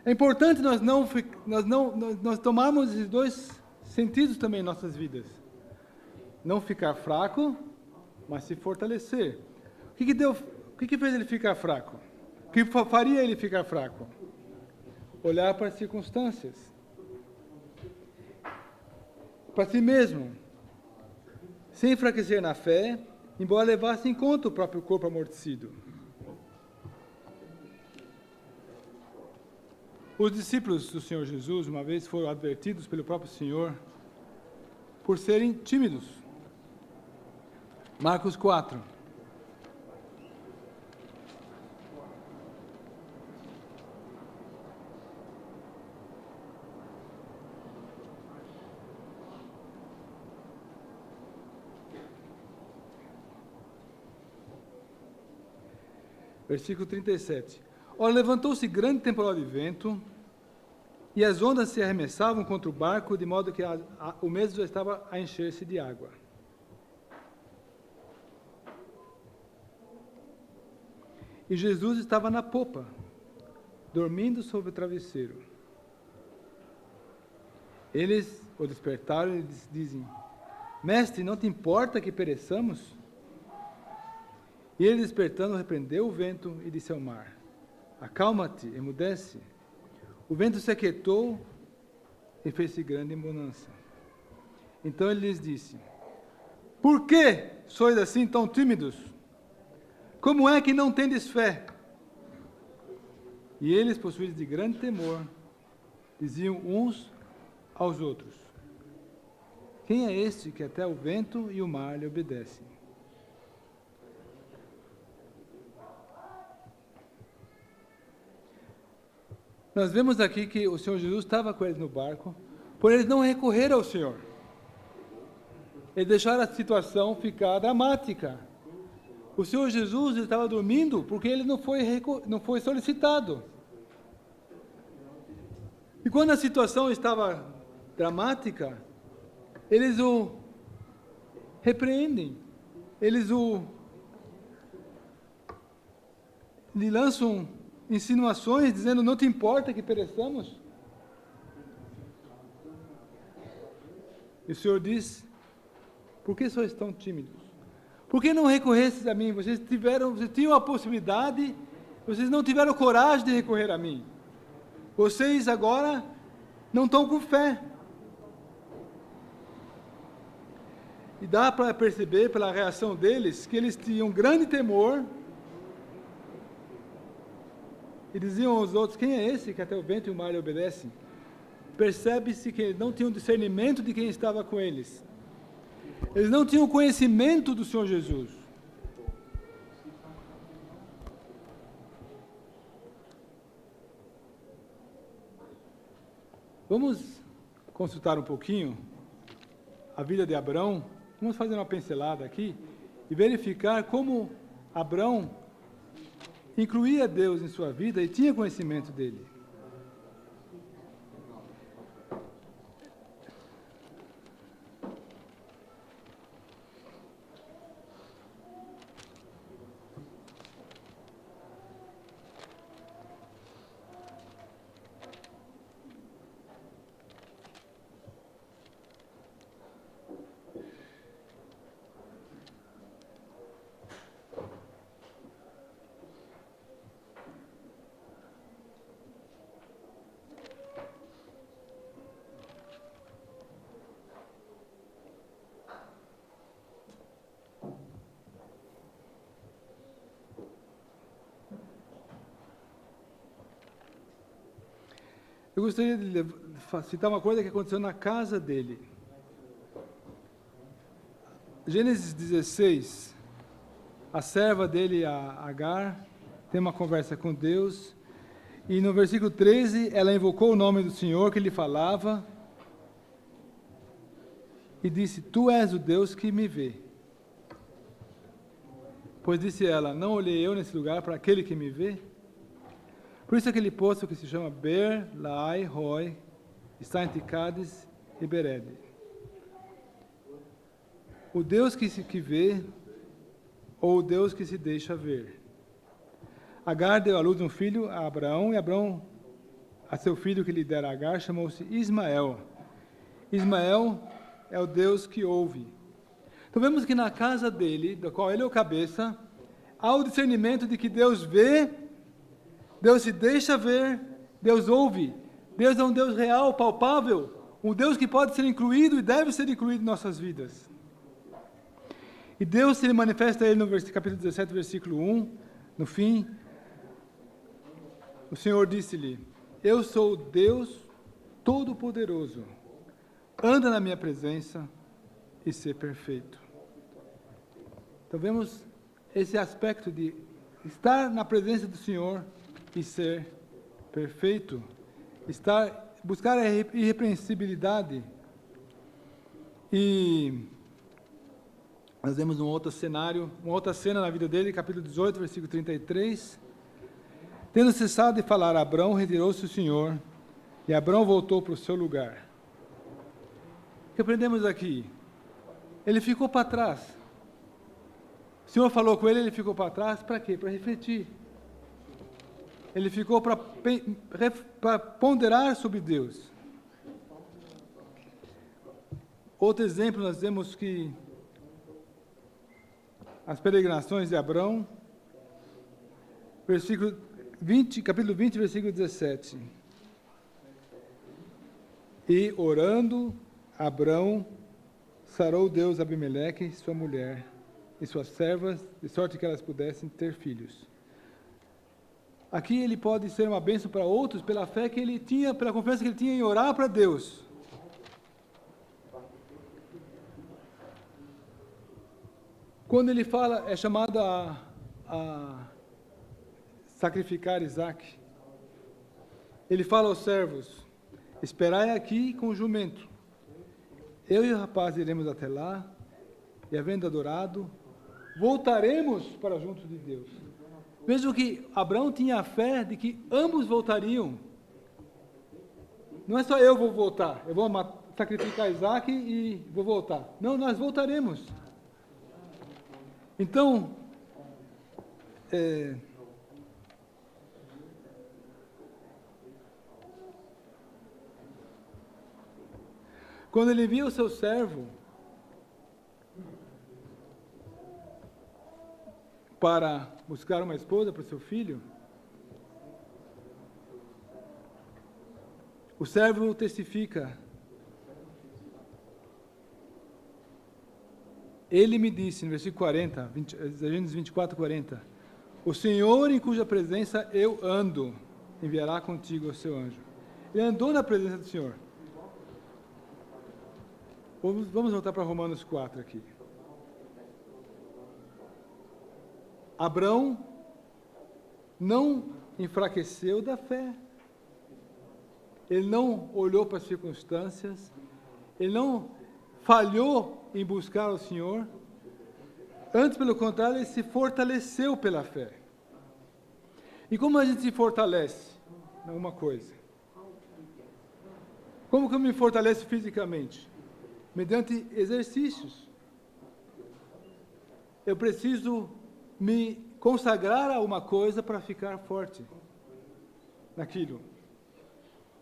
É importante nós tomarmos esses dois sentidos também em nossas vidas. Não ficar fraco, mas se fortalecer. O que fez ele ficar fraco? O que faria ele ficar fraco? Olhar para as circunstâncias. Para si mesmo. Sem enfraquecer na fé, embora levasse em conta o próprio corpo amortecido. Os discípulos do Senhor Jesus, uma vez, foram advertidos pelo próprio Senhor por serem tímidos. Marcos 4. Versículo 37. Ora, levantou-se grande temporal de vento, e as ondas se arremessavam contra o barco, de modo que o mesmo já estava a encher-se de água. E Jesus estava na popa, dormindo sobre o travesseiro. Eles o despertaram e dizem: Mestre, não te importa que pereçamos? E ele, despertando, repreendeu o vento e disse ao mar: Acalma-te, emudece. O vento se aquietou e fez-se grande bonança. Então ele lhes disse: Por que sois assim tão tímidos? Como é que não tendes fé? E eles, possuídos de grande temor, diziam uns aos outros: Quem é este que até o vento e o mar lhe obedecem? Nós vemos aqui que o Senhor Jesus estava com eles no barco, por eles não recorrer ao Senhor. Eles deixaram a situação ficar dramática. O Senhor Jesus estava dormindo porque ele não foi solicitado. E quando a situação estava dramática, eles o repreendem, eles lhe lançam insinuações, dizendo: não te importa que pereçamos? E o Senhor diz: por que sois tão tímidos? Por que não recorrestes a mim? Vocês tinham a possibilidade, vocês não tiveram coragem de recorrer a mim. Vocês agora não estão com fé. E dá para perceber pela reação deles que eles tinham grande temor. E diziam aos outros: quem é esse que até o vento e o mar lhe obedecem? Percebe-se que eles não tinham discernimento de quem estava com eles. Eles não tinham conhecimento do Senhor Jesus. Vamos consultar um pouquinho a vida de Abrão. Vamos fazer uma pincelada aqui e verificar como Abrão incluía Deus em sua vida e tinha conhecimento dele. Eu gostaria de citar uma coisa que aconteceu na casa dele. Gênesis 16, a serva dele, a Agar, tem uma conversa com Deus, e no versículo 13, ela invocou o nome do Senhor que lhe falava, e disse, tu és o Deus que me vê. Pois disse ela, não olhei eu nesse lugar para aquele que me vê? Por isso aquele poço que se chama Ber Laai Roi, está entre Cádiz e Berede. O Deus que vê, ou o Deus que se deixa ver. Agar deu à luz um filho a Abraão, e Abraão, a seu filho que lhe dera Agar, chamou-se Ismael. Ismael é o Deus que ouve. Então vemos que na casa dele, da qual ele é o cabeça, há o discernimento de que Deus vê, Deus se deixa ver, Deus ouve. Deus é um Deus real, palpável, um Deus que pode ser incluído e deve ser incluído em nossas vidas. E Deus se manifesta a ele no capítulo 17, versículo 1, no fim. O Senhor disse-lhe, eu sou Deus Todo-Poderoso, anda na minha presença e ser perfeito. Então vemos esse aspecto de estar na presença do Senhor e ser perfeito, buscar a irrepreensibilidade. E nós vemos um outro cenário, uma outra cena na vida dele, capítulo 18, versículo 33. Tendo cessado de falar a Abrão, retirou-se o Senhor, e Abrão voltou para o seu lugar. O que aprendemos aqui? Ele ficou para trás. O Senhor falou com ele, ele ficou para trás, para quê? Para refletir. Ele ficou para ponderar sobre Deus. Outro exemplo, nós vemos que as peregrinações de Abrão, capítulo 20, versículo 17. E orando, Abrão sarou Deus Abimeleque, sua mulher, e suas servas, de sorte que elas pudessem ter filhos. Aqui ele pode ser uma bênção para outros pela fé que ele tinha, pela confiança que ele tinha em orar para Deus. Quando ele fala, é chamado a sacrificar Isaac, ele fala aos servos, esperai aqui com o jumento. Eu e o rapaz iremos até lá, e havendo adorado, voltaremos para junto de Deus. Vejam que Abraão tinha a fé de que ambos voltariam. Não é só eu vou voltar, eu vou sacrificar Isaac e vou voltar. Não, nós voltaremos. Então, quando ele viu o seu servo para buscar uma esposa para o seu filho, o servo testifica, ele me disse, no versículo 40, Gênesis 24, 40, o Senhor em cuja presença eu ando, enviará contigo o seu anjo. Ele andou na presença do Senhor. Vamos voltar para Romanos 4 aqui. Abrão não enfraqueceu da fé. Ele não olhou para as circunstâncias. Ele não falhou em buscar o Senhor. Antes, pelo contrário, ele se fortaleceu pela fé. E como a gente se fortalece em alguma coisa? Como que eu me fortaleço fisicamente? Mediante exercícios. Eu preciso me consagrar a uma coisa para ficar forte naquilo.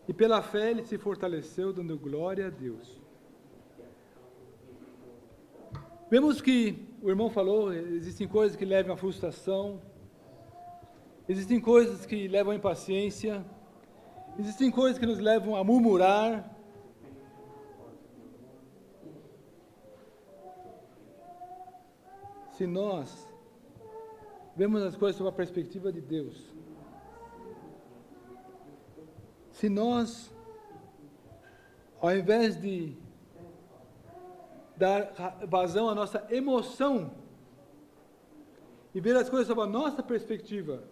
E pela fé ele se fortaleceu, dando glória a Deus. Vemos que o irmão falou, existem coisas que levam à frustração, existem coisas que levam à impaciência, existem coisas que nos levam a murmurar. Se nós vemos as coisas sob a perspectiva de Deus, se nós, ao invés de dar vazão à nossa emoção e ver as coisas sob a nossa perspectiva,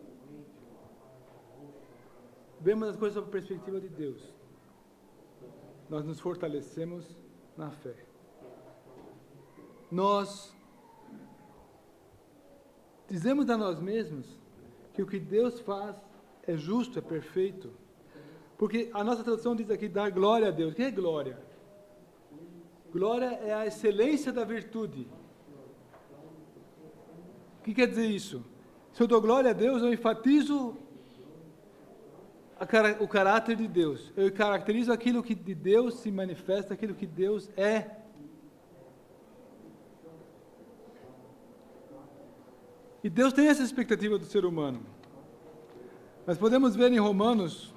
vemos as coisas sob a perspectiva de Deus, nós nos fortalecemos na fé. Nós dizemos a nós mesmos que o que Deus faz é justo, é perfeito. Porque a nossa tradução diz aqui, dar glória a Deus. O que é glória? Glória é a excelência da virtude. O que quer dizer isso? Se eu dou glória a Deus, eu enfatizo o caráter de Deus. Eu caracterizo aquilo que de Deus se manifesta, aquilo que Deus é. E Deus tem essa expectativa do ser humano. Nós podemos ver em Romanos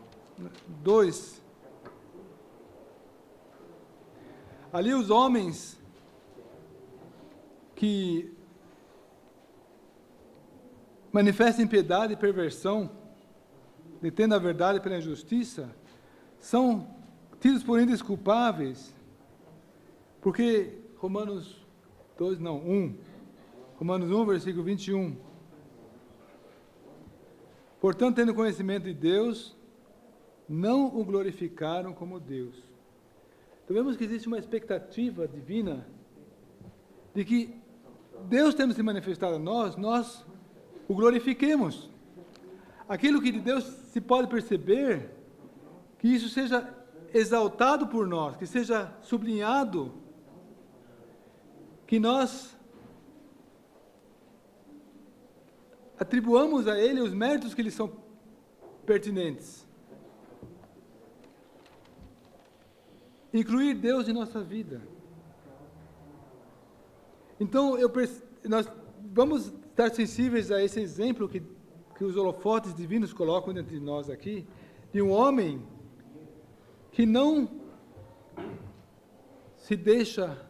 2, ali os homens que manifestam impiedade e perversão, detendo a verdade pela injustiça, são tidos por indesculpáveis, porque Romanos 1, versículo 21. Portanto, tendo conhecimento de Deus, não o glorificaram como Deus. Então, vemos que existe uma expectativa divina de que Deus, tendo se manifestado a nós o glorifiquemos. Aquilo que de Deus se pode perceber, que isso seja exaltado por nós, que seja sublinhado, que nós atribuamos a Ele os méritos que lhe são pertinentes. Incluir Deus em nossa vida. Então, nós vamos estar sensíveis a esse exemplo que os holofotes divinos colocam diante de nós aqui, de um homem que não se deixa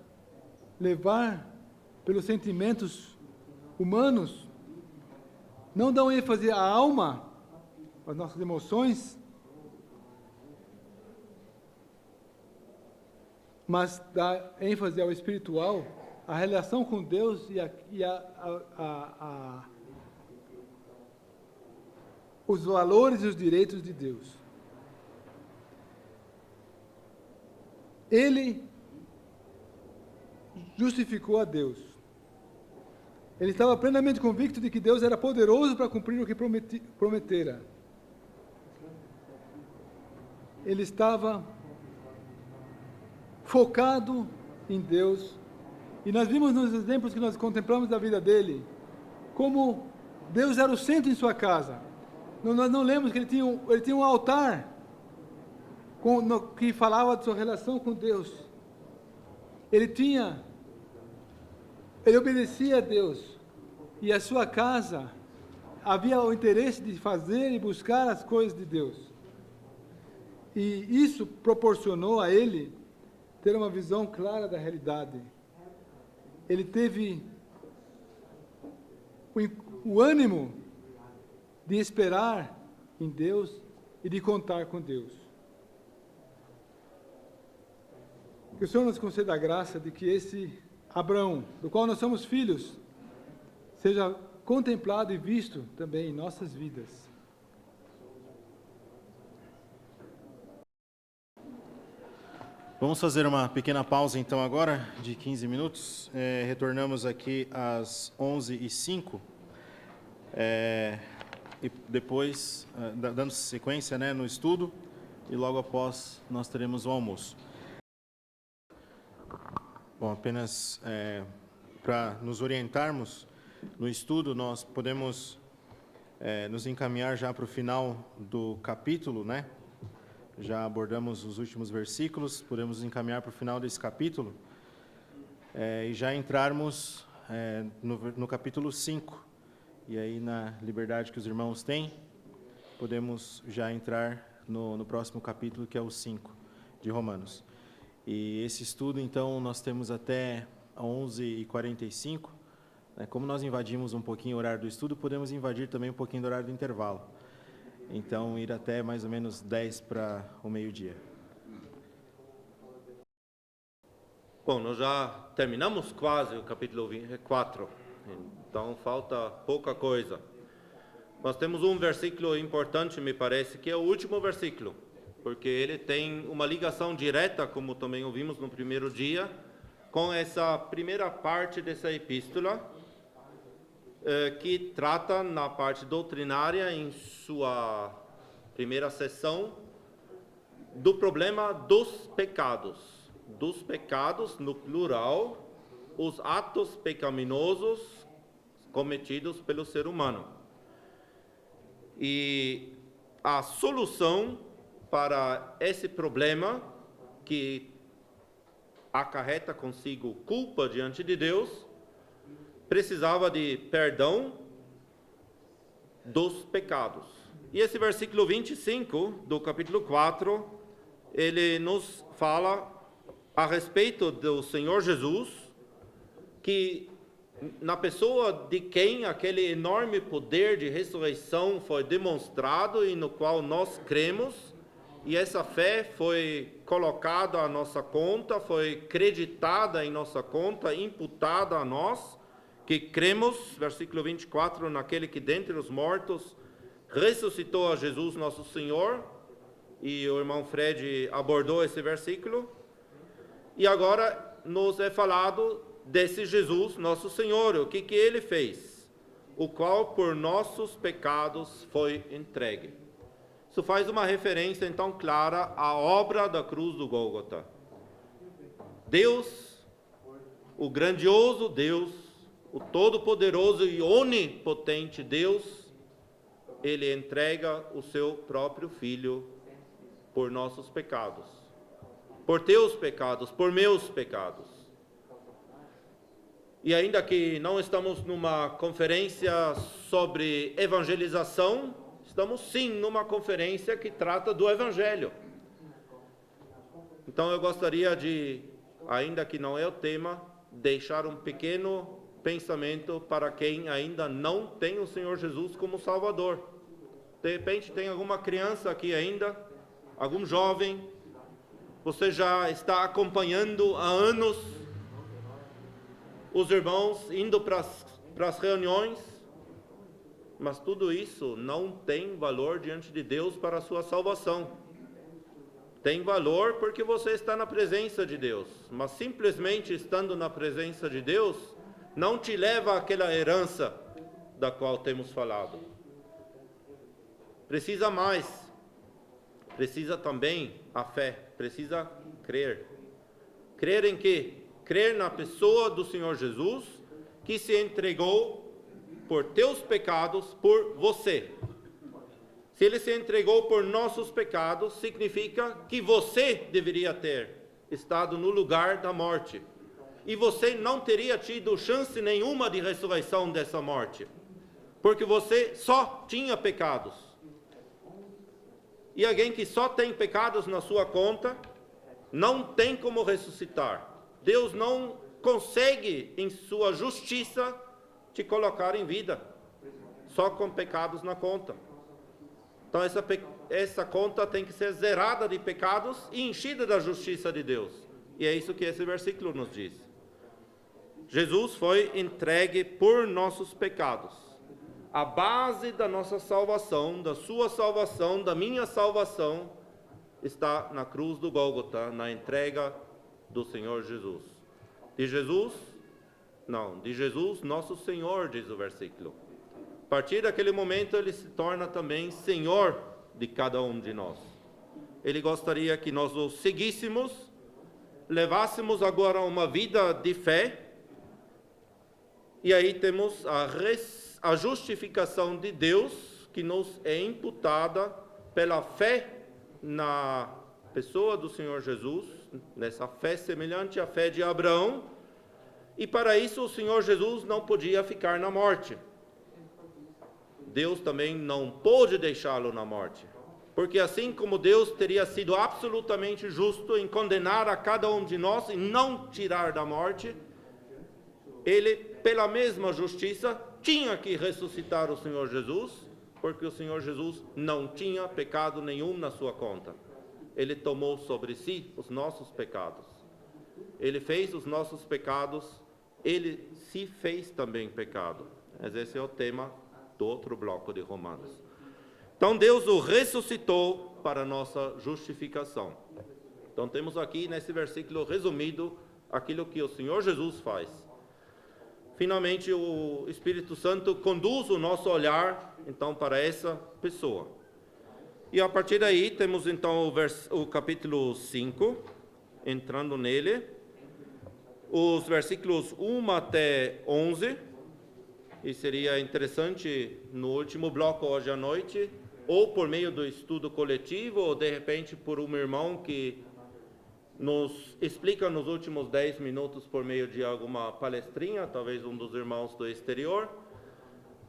levar pelos sentimentos humanos, não dão ênfase à alma, às nossas emoções, mas dá ênfase ao espiritual, à relação com Deus e os valores e os direitos de Deus. Ele justificou a Deus. Ele estava plenamente convicto de que Deus era poderoso para cumprir o que prometera. Ele estava focado em Deus. E nós vimos nos exemplos que nós contemplamos da vida dele, como Deus era o centro em sua casa. Nós não lemos que ele tinha um altar que falava de sua relação com Deus. Ele obedecia a Deus. E a sua casa havia o interesse de fazer e buscar as coisas de Deus. E isso proporcionou a ele ter uma visão clara da realidade. Ele teve o ânimo de esperar em Deus e de contar com Deus. Que o Senhor nos conceda a graça de que esse Abraão, do qual nós somos filhos, seja contemplado e visto também em nossas vidas. Vamos fazer uma pequena pausa então agora, de 15 minutos. Retornamos aqui às 11h05. E depois, dando sequência, né, no estudo, e logo após nós teremos o almoço. Bom, apenas para nos orientarmos no estudo, nós podemos nos encaminhar já para o final do capítulo, né? Já abordamos os últimos versículos, podemos nos encaminhar para o final desse capítulo e já entrarmos no capítulo 5. E aí, na liberdade que os irmãos têm, podemos já entrar no próximo capítulo, que é o 5 de Romanos. E esse estudo, então, nós temos até 11h45. Como nós invadimos um pouquinho o horário do estudo, podemos invadir também um pouquinho do horário do intervalo. então ir até mais ou menos 10 para o meio-dia. Bom, nós já terminamos quase o capítulo 4, então falta pouca coisa. Nós temos um versículo importante, me parece, que é o último versículo, porque ele tem uma ligação direta, como também ouvimos no primeiro dia, com essa primeira parte dessa epístola, que trata na parte doutrinária, em sua primeira sessão, do problema dos pecados. Dos pecados, no plural, os atos pecaminosos cometidos pelo ser humano. E a solução para esse problema, que acarreta consigo culpa diante de Deus, precisava de perdão dos pecados. E esse versículo 25 do capítulo 4, ele nos fala a respeito do Senhor Jesus, que na pessoa de quem aquele enorme poder de ressurreição foi demonstrado e no qual nós cremos, e essa fé foi colocada à nossa conta, foi creditada em nossa conta, imputada a nós, que cremos, versículo 24, naquele que dentre os mortos ressuscitou a Jesus nosso Senhor, e o irmão Fred abordou esse versículo. E agora nos é falado desse Jesus, nosso Senhor, o que ele fez, o qual por nossos pecados foi entregue. Isso faz uma referência então clara à obra da cruz do Gólgota. Deus, o grandioso Deus, o todo-poderoso e onipotente Deus, ele entrega o seu próprio Filho por nossos pecados. Por teus pecados, por meus pecados. E ainda que não estamos numa conferência sobre evangelização, estamos sim numa conferência que trata do Evangelho. Então eu gostaria de, ainda que não é o tema, deixar um pequeno pensamento para quem ainda não tem o Senhor Jesus como Salvador. De repente tem alguma criança aqui ainda, algum jovem. Você já está acompanhando há anos os irmãos indo para as reuniões, mas tudo isso não tem valor diante de Deus para a sua salvação. Tem valor porque você está na presença de Deus, mas simplesmente estando na presença de Deus não te leva àquela herança da qual temos falado. Precisa mais. Precisa também a fé, precisa crer. Crer em quê? Crer na pessoa do Senhor Jesus, que se entregou por teus pecados, por você. Se ele se entregou por nossos pecados, significa que você deveria ter estado no lugar da morte. E você não teria tido chance nenhuma de ressurreição dessa morte, porque você só tinha pecados. E alguém que só tem pecados na sua conta, não tem como ressuscitar. Deus não consegue, em sua justiça, te colocar em vida, só com pecados na conta. Então essa conta tem que ser zerada de pecados e enchida da justiça de Deus. E é isso que esse versículo nos diz. Jesus foi entregue por nossos pecados. A base da nossa salvação, da sua salvação, da minha salvação, está na cruz do Gólgota, na entrega do Senhor Jesus. De Jesus, nosso Senhor, diz o versículo. A partir daquele momento, ele se torna também Senhor de cada um de nós. Ele gostaria que nós o seguíssemos, levássemos agora uma vida de fé, e aí temos a justificação de Deus, que nos é imputada pela fé na pessoa do Senhor Jesus, nessa fé semelhante à fé de Abraão, e para isso o Senhor Jesus não podia ficar na morte. Deus também não pôde deixá-lo na morte, porque assim como Deus teria sido absolutamente justo em condenar a cada um de nós e não tirar da morte, ele, pela mesma justiça, tinha que ressuscitar o Senhor Jesus porque o Senhor Jesus não tinha pecado nenhum na sua conta. Ele tomou sobre si os nossos pecados. Ele fez os nossos pecados, ele se fez também pecado. Mas esse é o tema do outro bloco de Romanos. Então Deus o ressuscitou para a nossa justificação. Então temos aqui nesse versículo resumido aquilo que o Senhor Jesus faz. Finalmente o Espírito Santo conduz o nosso olhar então para essa pessoa. E a partir daí temos então o capítulo 5, entrando nele, os versículos 1 até 11, e seria interessante no último bloco hoje à noite, ou por meio do estudo coletivo, ou de repente por um irmão que nos explica nos últimos 10 minutos por meio de alguma palestrinha, talvez um dos irmãos do exterior,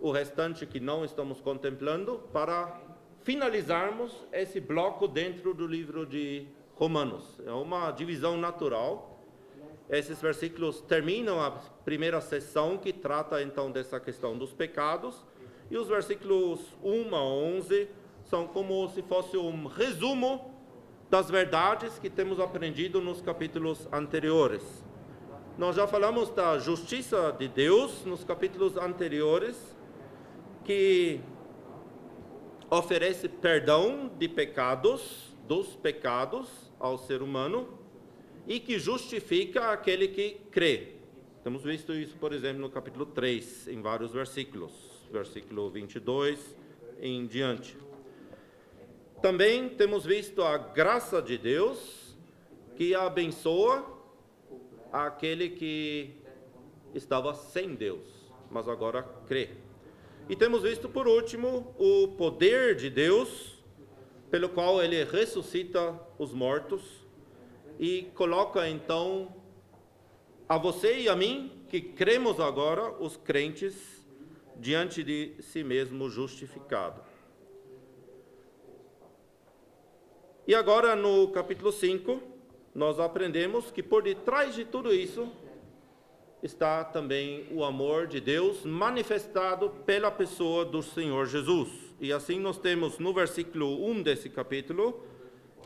o restante que não estamos contemplando, para finalizarmos esse bloco dentro do livro de Romanos. É uma divisão natural. Esses versículos terminam a primeira sessão que trata então dessa questão dos pecados, e os versículos 1 a 11 são como se fosse um resumo das verdades que temos aprendido nos capítulos anteriores. Nós já falamos da justiça de Deus nos capítulos anteriores, que oferece perdão de pecados, dos pecados ao ser humano, e que justifica aquele que crê. Temos visto isso, por exemplo, no capítulo 3, em vários versículos, versículo 22 em diante. Também temos visto a graça de Deus, que abençoa aquele que estava sem Deus, mas agora crê. E temos visto, por último, o poder de Deus, pelo qual ele ressuscita os mortos e coloca, então, a você e a mim, que cremos agora, os crentes, diante de si mesmo justificado. E agora, no capítulo 5, nós aprendemos que por detrás de tudo isso está também o amor de Deus manifestado pela pessoa do Senhor Jesus. E assim nós temos no versículo 1 desse capítulo,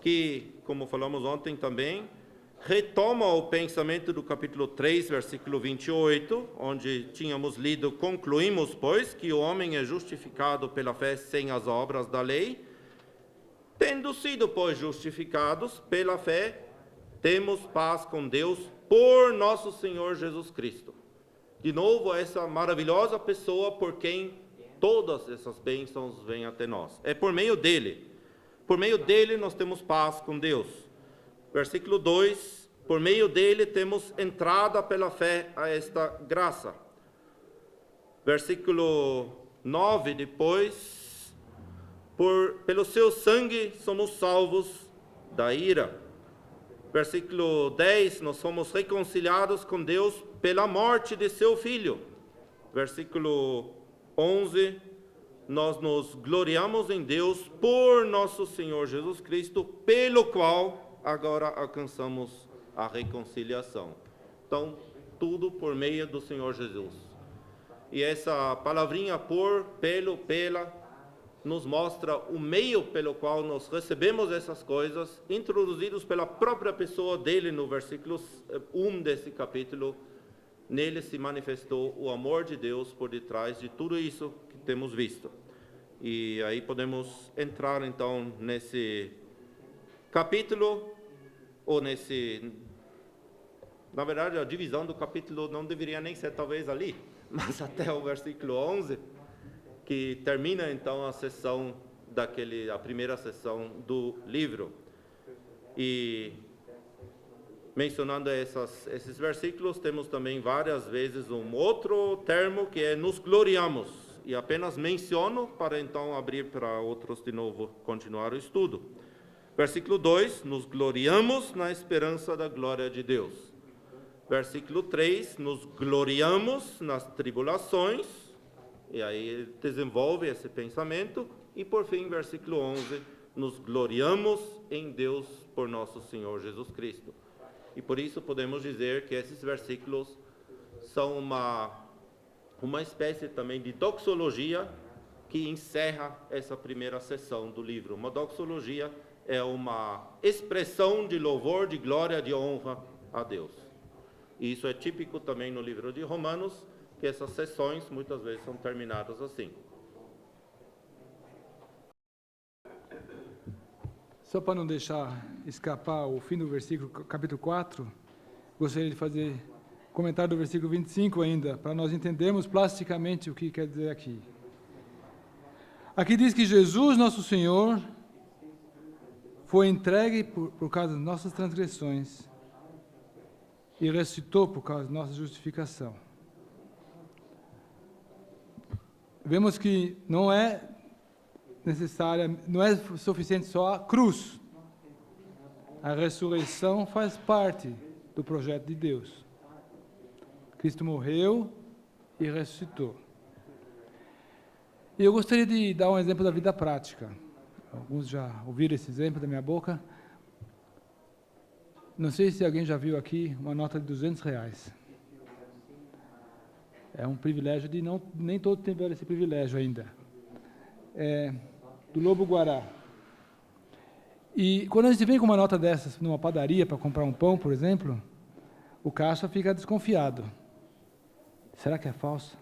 que, como falamos ontem também, retoma o pensamento do capítulo 3, versículo 28, onde tínhamos lido: concluímos, pois, que o homem é justificado pela fé sem as obras da lei. Tendo sido, pois, justificados pela fé, temos paz com Deus por nosso Senhor Jesus Cristo. De novo, essa maravilhosa pessoa por quem todas essas bênçãos vêm até nós. É por meio dele. Por meio dele nós temos paz com Deus. Versículo 2, por meio dele temos entrada pela fé a esta graça. Versículo 9, depois, pelo seu sangue somos salvos da ira. Versículo 10, nós somos reconciliados com Deus pela morte de seu Filho. Versículo 11, nós nos gloriamos em Deus por nosso Senhor Jesus Cristo, pelo qual agora alcançamos a reconciliação. Então, tudo por meio do Senhor Jesus. E essa palavrinha por, pelo, pela, nos mostra o meio pelo qual nós recebemos essas coisas, introduzidos pela própria pessoa dele no versículo 1 desse capítulo. Nele se manifestou o amor de Deus por detrás de tudo isso que temos visto. E aí podemos entrar então nesse capítulo, ou nesse... Na verdade, a divisão do capítulo não deveria nem ser talvez ali, mas até o versículo 11, que termina então a sessão a primeira sessão do livro. E mencionando esses versículos, temos também várias vezes um outro termo que é nos gloriamos. E apenas menciono para então abrir para outros de novo continuar o estudo. Versículo 2, nos gloriamos na esperança da glória de Deus. Versículo 3, nos gloriamos nas tribulações. E aí ele desenvolve esse pensamento. E por fim, versículo 11, nos gloriamos em Deus por nosso Senhor Jesus Cristo. E por isso podemos dizer que esses versículos são uma espécie também de doxologia que encerra essa primeira sessão do livro. Uma doxologia é uma expressão de louvor, de glória, de honra a Deus. E isso é típico também no livro de Romanos, que essas sessões muitas vezes são terminadas assim. Só para não deixar escapar o fim do versículo, capítulo 4, gostaria de fazer comentário do versículo 25 ainda, para nós entendermos plasticamente o que quer dizer aqui. Aqui diz que Jesus, nosso Senhor, foi entregue por causa das nossas transgressões e ressuscitou por causa da nossa justificação. Vemos que não é necessária, não é suficiente só a cruz. A ressurreição faz parte do projeto de Deus. Cristo morreu e ressuscitou. E eu gostaria de dar um exemplo da vida prática. Alguns já ouviram esse exemplo da minha boca. Não sei se alguém já viu aqui uma nota de R$200. É um privilégio de não, nem todos tiveram esse privilégio ainda. Do Lobo-Guará. E quando a gente vem com uma nota dessas numa padaria para comprar um pão, por exemplo, o caixa fica desconfiado. Será que é falso?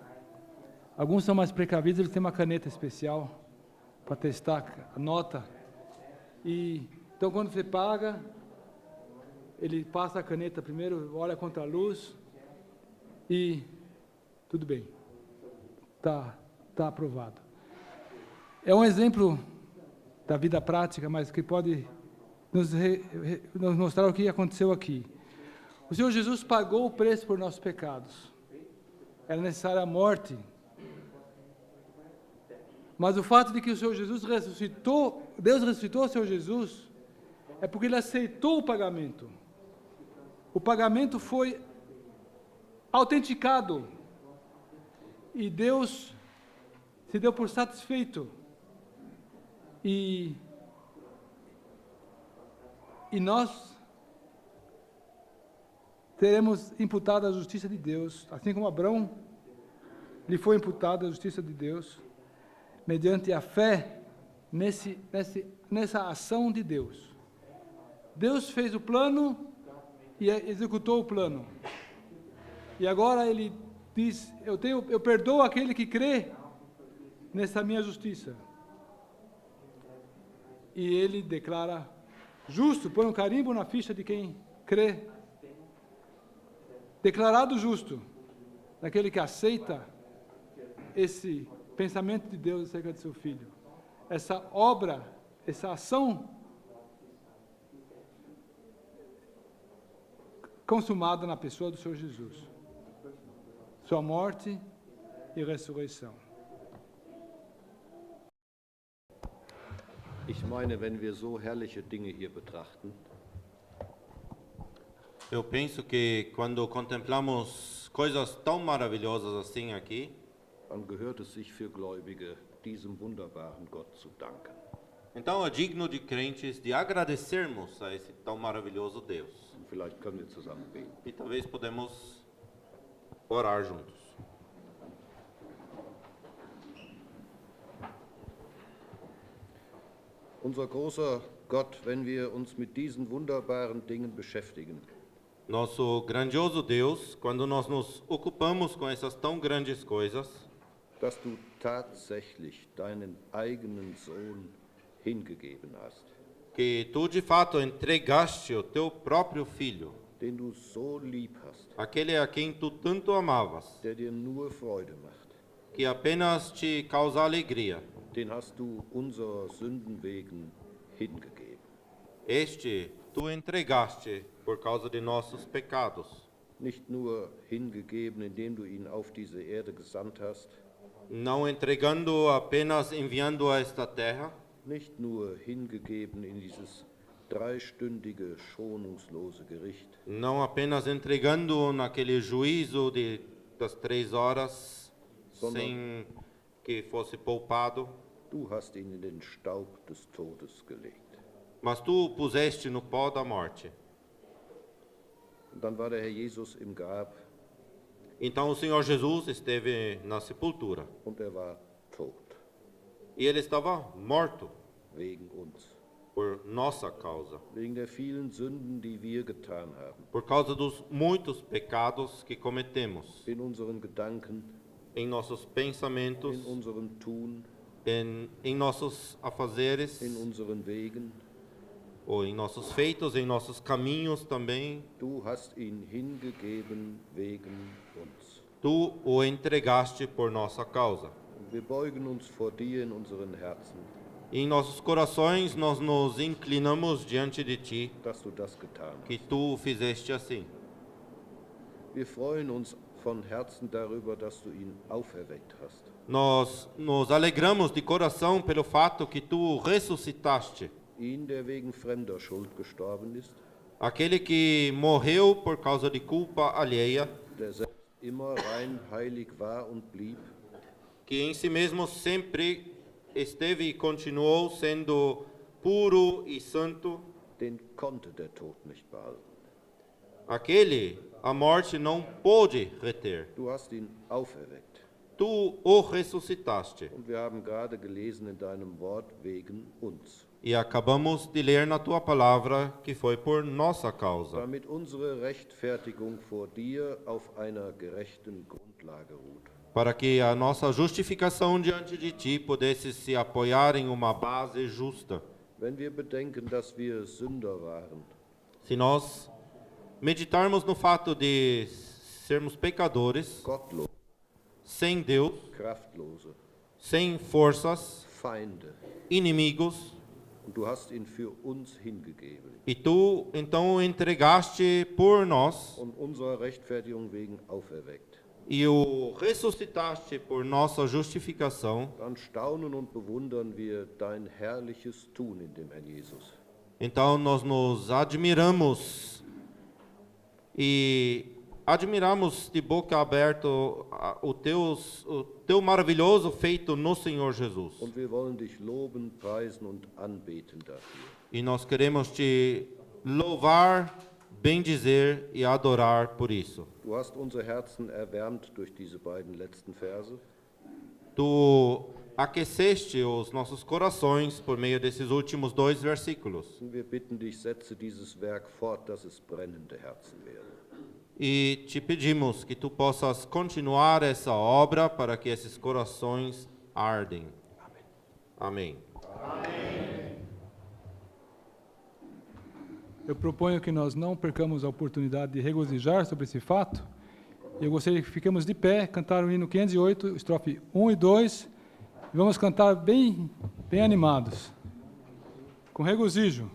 Alguns são mais precavidos, eles têm uma caneta especial para testar a nota. E então quando você paga, ele passa a caneta primeiro, olha contra a luz e tudo bem. Tá aprovado. É um exemplo da vida prática, mas que pode nos mostrar o que aconteceu aqui. O Senhor Jesus pagou o preço por nossos pecados. Era necessária a morte. Mas o fato de que o Senhor Jesus ressuscitou, Deus ressuscitou o Senhor Jesus, é porque Ele aceitou o pagamento. O pagamento foi autenticado. E Deus se deu por satisfeito. E nós teremos imputada a justiça de Deus, assim como Abraão lhe foi imputada a justiça de Deus, mediante a fé nessa ação de Deus. Deus fez o plano e executou o plano. E agora Ele diz, eu perdoo aquele que crê nessa minha justiça. E Ele declara justo, põe um carimbo na ficha de quem crê. Declarado justo, daquele que aceita esse pensamento de Deus acerca de seu Filho. Essa obra, essa ação consumada na pessoa do Senhor Jesus. Sua morte e ressurreição. Ich meine, wenn wir so herrliche Dinge hier betrachten, Eu penso que quando contemplamos coisas tão maravilhosas assim aqui, dann gehört es sich für Gläubige, diesem wunderbaren Gott zu danken. então é digno de crentes de agradecermos a esse tão maravilhoso Deus. Und vielleicht können wir zusammen beten. E talvez podemos orar juntos. Unser großer Gott, wenn wir uns mit diesen wunderbaren Dingen beschäftigen, Nosso grandioso Deus, quando nós nos ocupamos com essas tão grandes coisas, dass du tatsächlich deinen eigenen Sohn hingegeben hast, que tu de fato entregaste o teu próprio filho, den du so lieb hast, aquele a quem tu tanto amavas, der dir nur Freude macht, que apenas te causa alegria. den hast du unserer Sünden wegen hingegeben. Este tu entregaste por causa de nossos pecados. Nicht nur hingegeben, indem du ihn auf diese Erde gesandt hast, Não entregando apenas enviando a esta terra, nicht nur hingegeben in dieses dreistündige, schonungslose Gericht, não apenas entregando naquele juízo das 3 horas, sem que fosse poupado, du hast ihn in den Staub des Todes gelegt. mas tu o puseste no pó da morte. Und dann war der Herr Jesus im Grab Então o Senhor Jesus esteve na sepultura und er war tot. E ele estava morto wegen uns, por nossa causa, wegen der vielen Sünden, die wir getan haben, por causa dos muitos pecados que cometemos in unseren Gedanken, em nossos pensamentos, in unserem Tun, em nossos afazeres, in unseren Wegen. ou em nossos feitos, em nossos caminhos também. Du hast ihn hingegeben wegen uns. Tu o entregaste por nossa causa. Und wir beugen uns vor dir in unseren Herzen, E em nossos corações nós nos inclinamos diante de ti, dass du das getan que hast. tu o fizeste assim. Wir freuen uns von Herzen darüber, dass du ihn auferweckt hast. Nós nos alegramos de coração pelo fato que tu o ressuscitaste. Ihn, der wegen fremder Schuld gestorben ist, Aquele que morreu por causa de culpa alheia, der selbst immer rein heilig war und blieb, que em si mesmo sempre esteve e continuou sendo puro e santo. den konnte der Tod nicht behalten. Aquele a morte não pôde reter. Du hast ihn auferweckt. Tu o ressuscitaste. Und wir haben gerade gelesen in deinem Wort wegen uns, E acabamos de ler na tua palavra que foi por nossa causa, damit unsere Rechtfertigung vor dir auf einer gerechten Grundlage ruht. para que a nossa justificação diante de ti pudesse se apoiar em uma base justa. Wenn wir bedenken, dass wir Sünder waren, Se nós meditarmos no fato de sermos pecadores, gottlos, sem Deus, kraftlose, sem forças, Feinde, inimigos, und du hast ihn für uns hingegeben. e tu então o entregaste por nós Und unserer Rechtfertigung wegen auferweckt. e o ressuscitaste por nossa justificação, Dann staunen und bewundern wir dein herrliches Tun in dem Herrn Jesus. então nós nos admiramos e admiramos de boca aberta o teu maravilhoso feito no Senhor Jesus. Und wir wollen dich loben, preisen und anbeten dafür. E nós queremos te louvar, bendizer e adorar por isso. Du hast unsere Herzen erwärmt durch diese beiden letzten Verse. Tu aqueceste os nossos corações por meio desses últimos 2 versículos. Und wir bitten dich, setze dieses Werk fort, dass es brennende Herzen werden. E te pedimos que tu possas continuar essa obra para que esses corações ardem. Amém. Eu proponho que nós não percamos a oportunidade de regozijar sobre esse fato. Eu gostaria que fiquemos de pé, cantar o hino 508, estrofe 1 e 2. E vamos cantar bem animados, com regozijo.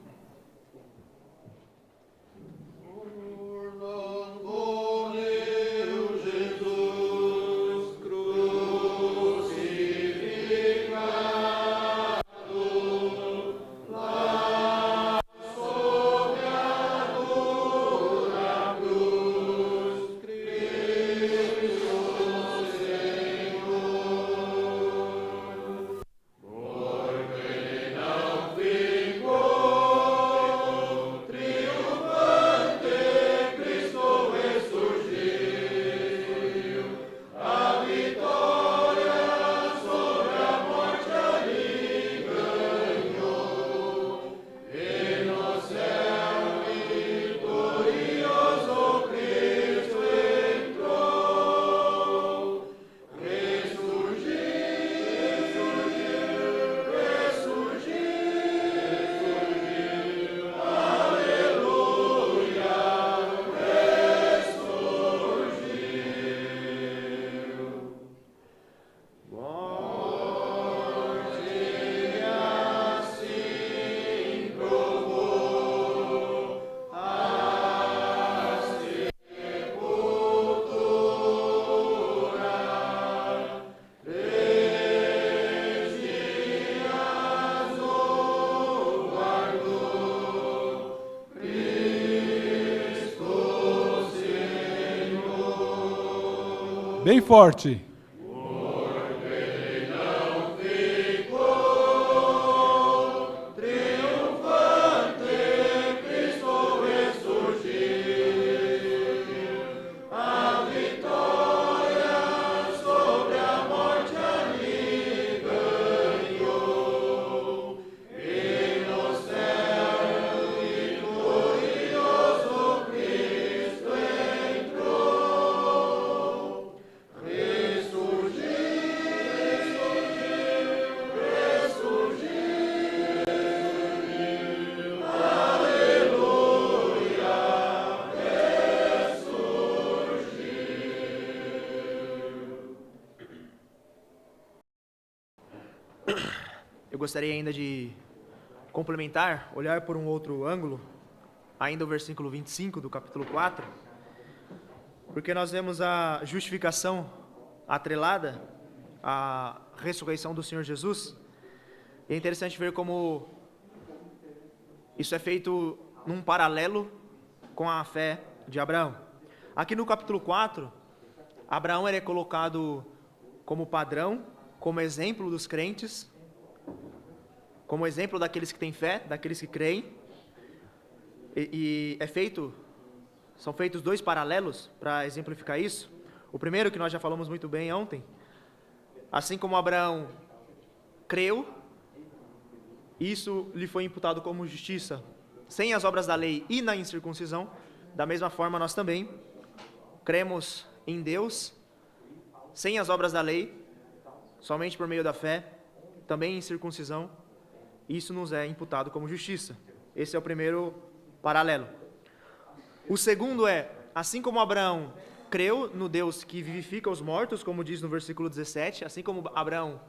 Bem forte. eu gostaria ainda de complementar, olhar por um outro ângulo, ainda o versículo 25 do capítulo 4, porque nós vemos a justificação atrelada à ressurreição do Senhor Jesus. E é interessante ver como isso é feito num paralelo com a fé de Abraão. Aqui no capítulo 4, Abraão ele é colocado como padrão, como exemplo dos crentes, como exemplo daqueles que têm fé, daqueles que creem. E são feitos dois paralelos para exemplificar isso. O primeiro, que nós já falamos muito bem ontem, assim como Abraão creu, isso lhe foi imputado como justiça, sem as obras da lei e na incircuncisão. Da mesma forma, nós também cremos em Deus, sem as obras da lei, somente por meio da fé, também em circuncisão. Isso nos é imputado como justiça. Esse é o primeiro paralelo. O segundo é, assim como Abraão creu no Deus que vivifica os mortos, como diz no versículo 17, assim como Abraão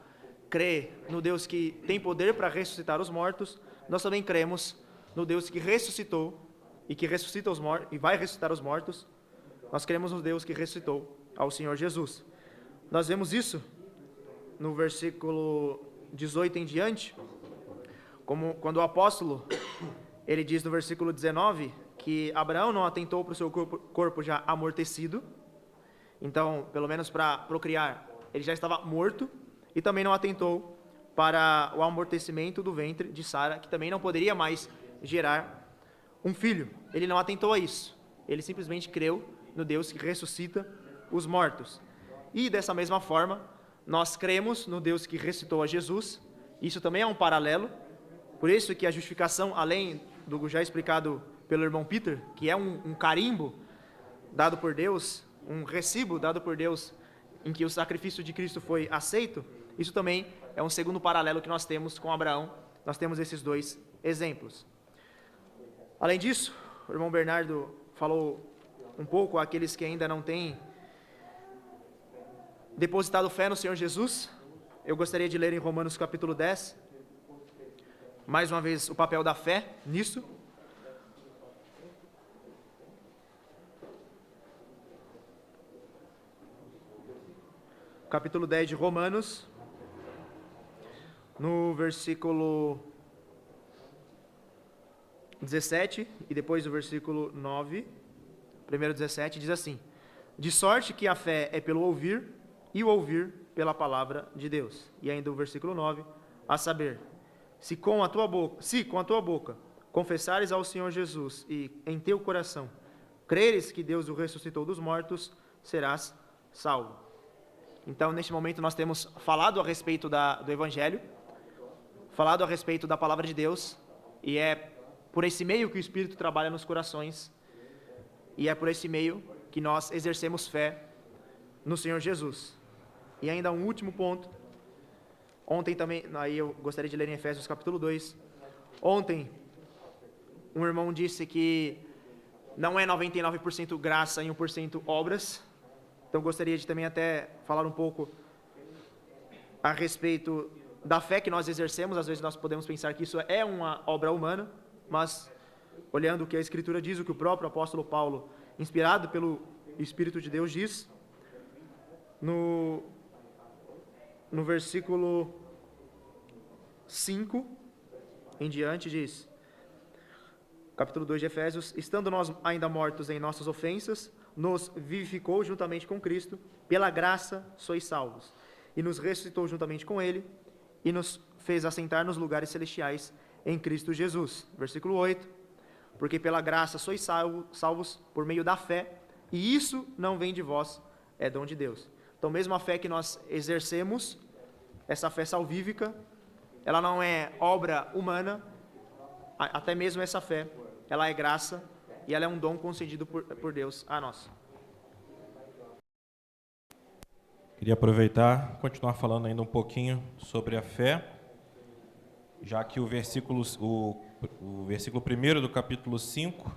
crê no Deus que tem poder para ressuscitar os mortos, nós também cremos no Deus que ressuscitou e que ressuscita os mortos e vai ressuscitar os mortos. Nós cremos no Deus que ressuscitou ao Senhor Jesus. Nós vemos isso no versículo 18 em diante, como quando o apóstolo, ele diz no versículo 19, que Abraão não atentou para o seu corpo já amortecido, então, pelo menos para procriar, ele já estava morto, e também não atentou para o amortecimento do ventre de Sara, que também não poderia mais gerar um filho. Ele não atentou a isso, ele simplesmente creu no Deus que ressuscita os mortos. E dessa mesma forma, nós cremos no Deus que ressuscitou a Jesus. Isso também é um paralelo, por isso que a justificação, além do já explicado pelo irmão Peter, que é um carimbo dado por Deus, um recibo dado por Deus, em que o sacrifício de Cristo foi aceito, isso também é um segundo paralelo que nós temos com Abraão. Nós temos esses dois exemplos. Além disso, o irmão Bernardo falou um pouco àqueles que ainda não têm depositado fé no Senhor Jesus. Eu gostaria de ler em Romanos capítulo 10, mais uma vez, o papel da fé nisso. Capítulo 10 de Romanos, no versículo 17 e depois o versículo 9, primeiro 17, diz assim: de sorte que a fé é pelo ouvir, e o ouvir pela palavra de Deus. E ainda o versículo 9, a saber, se com a tua boca confessares ao Senhor Jesus e em teu coração creres que Deus o ressuscitou dos mortos, serás salvo. Então, neste momento, nós temos falado a respeito do Evangelho, falado a respeito da Palavra de Deus, e é por esse meio que o Espírito trabalha nos corações, e é por esse meio que nós exercemos fé no Senhor Jesus. E ainda um último ponto, ontem também, aí eu gostaria de ler em Efésios capítulo 2, ontem um irmão disse que não é 99% graça e 1% obras. Então, gostaria de também até falar um pouco a respeito da fé que nós exercemos. Às vezes nós podemos pensar que isso é uma obra humana, mas olhando o que a Escritura diz, o que o próprio apóstolo Paulo, inspirado pelo Espírito de Deus, diz, no versículo 5 em diante, diz, capítulo 2 de Efésios: estando nós ainda mortos em nossas ofensas, nos vivificou juntamente com Cristo, pela graça sois salvos, e nos ressuscitou juntamente com Ele, e nos fez assentar nos lugares celestiais em Cristo Jesus. Versículo 8, porque pela graça sois salvos por meio da fé, e isso não vem de vós, é dom de Deus. Então, mesmo a fé que nós exercemos, essa fé salvífica, ela não é obra humana, até mesmo essa fé, ela é graça, e ela é um dom concedido por Deus a nós. Queria aproveitar, continuar falando ainda um pouquinho sobre a fé, já que o versículo 1 do capítulo 5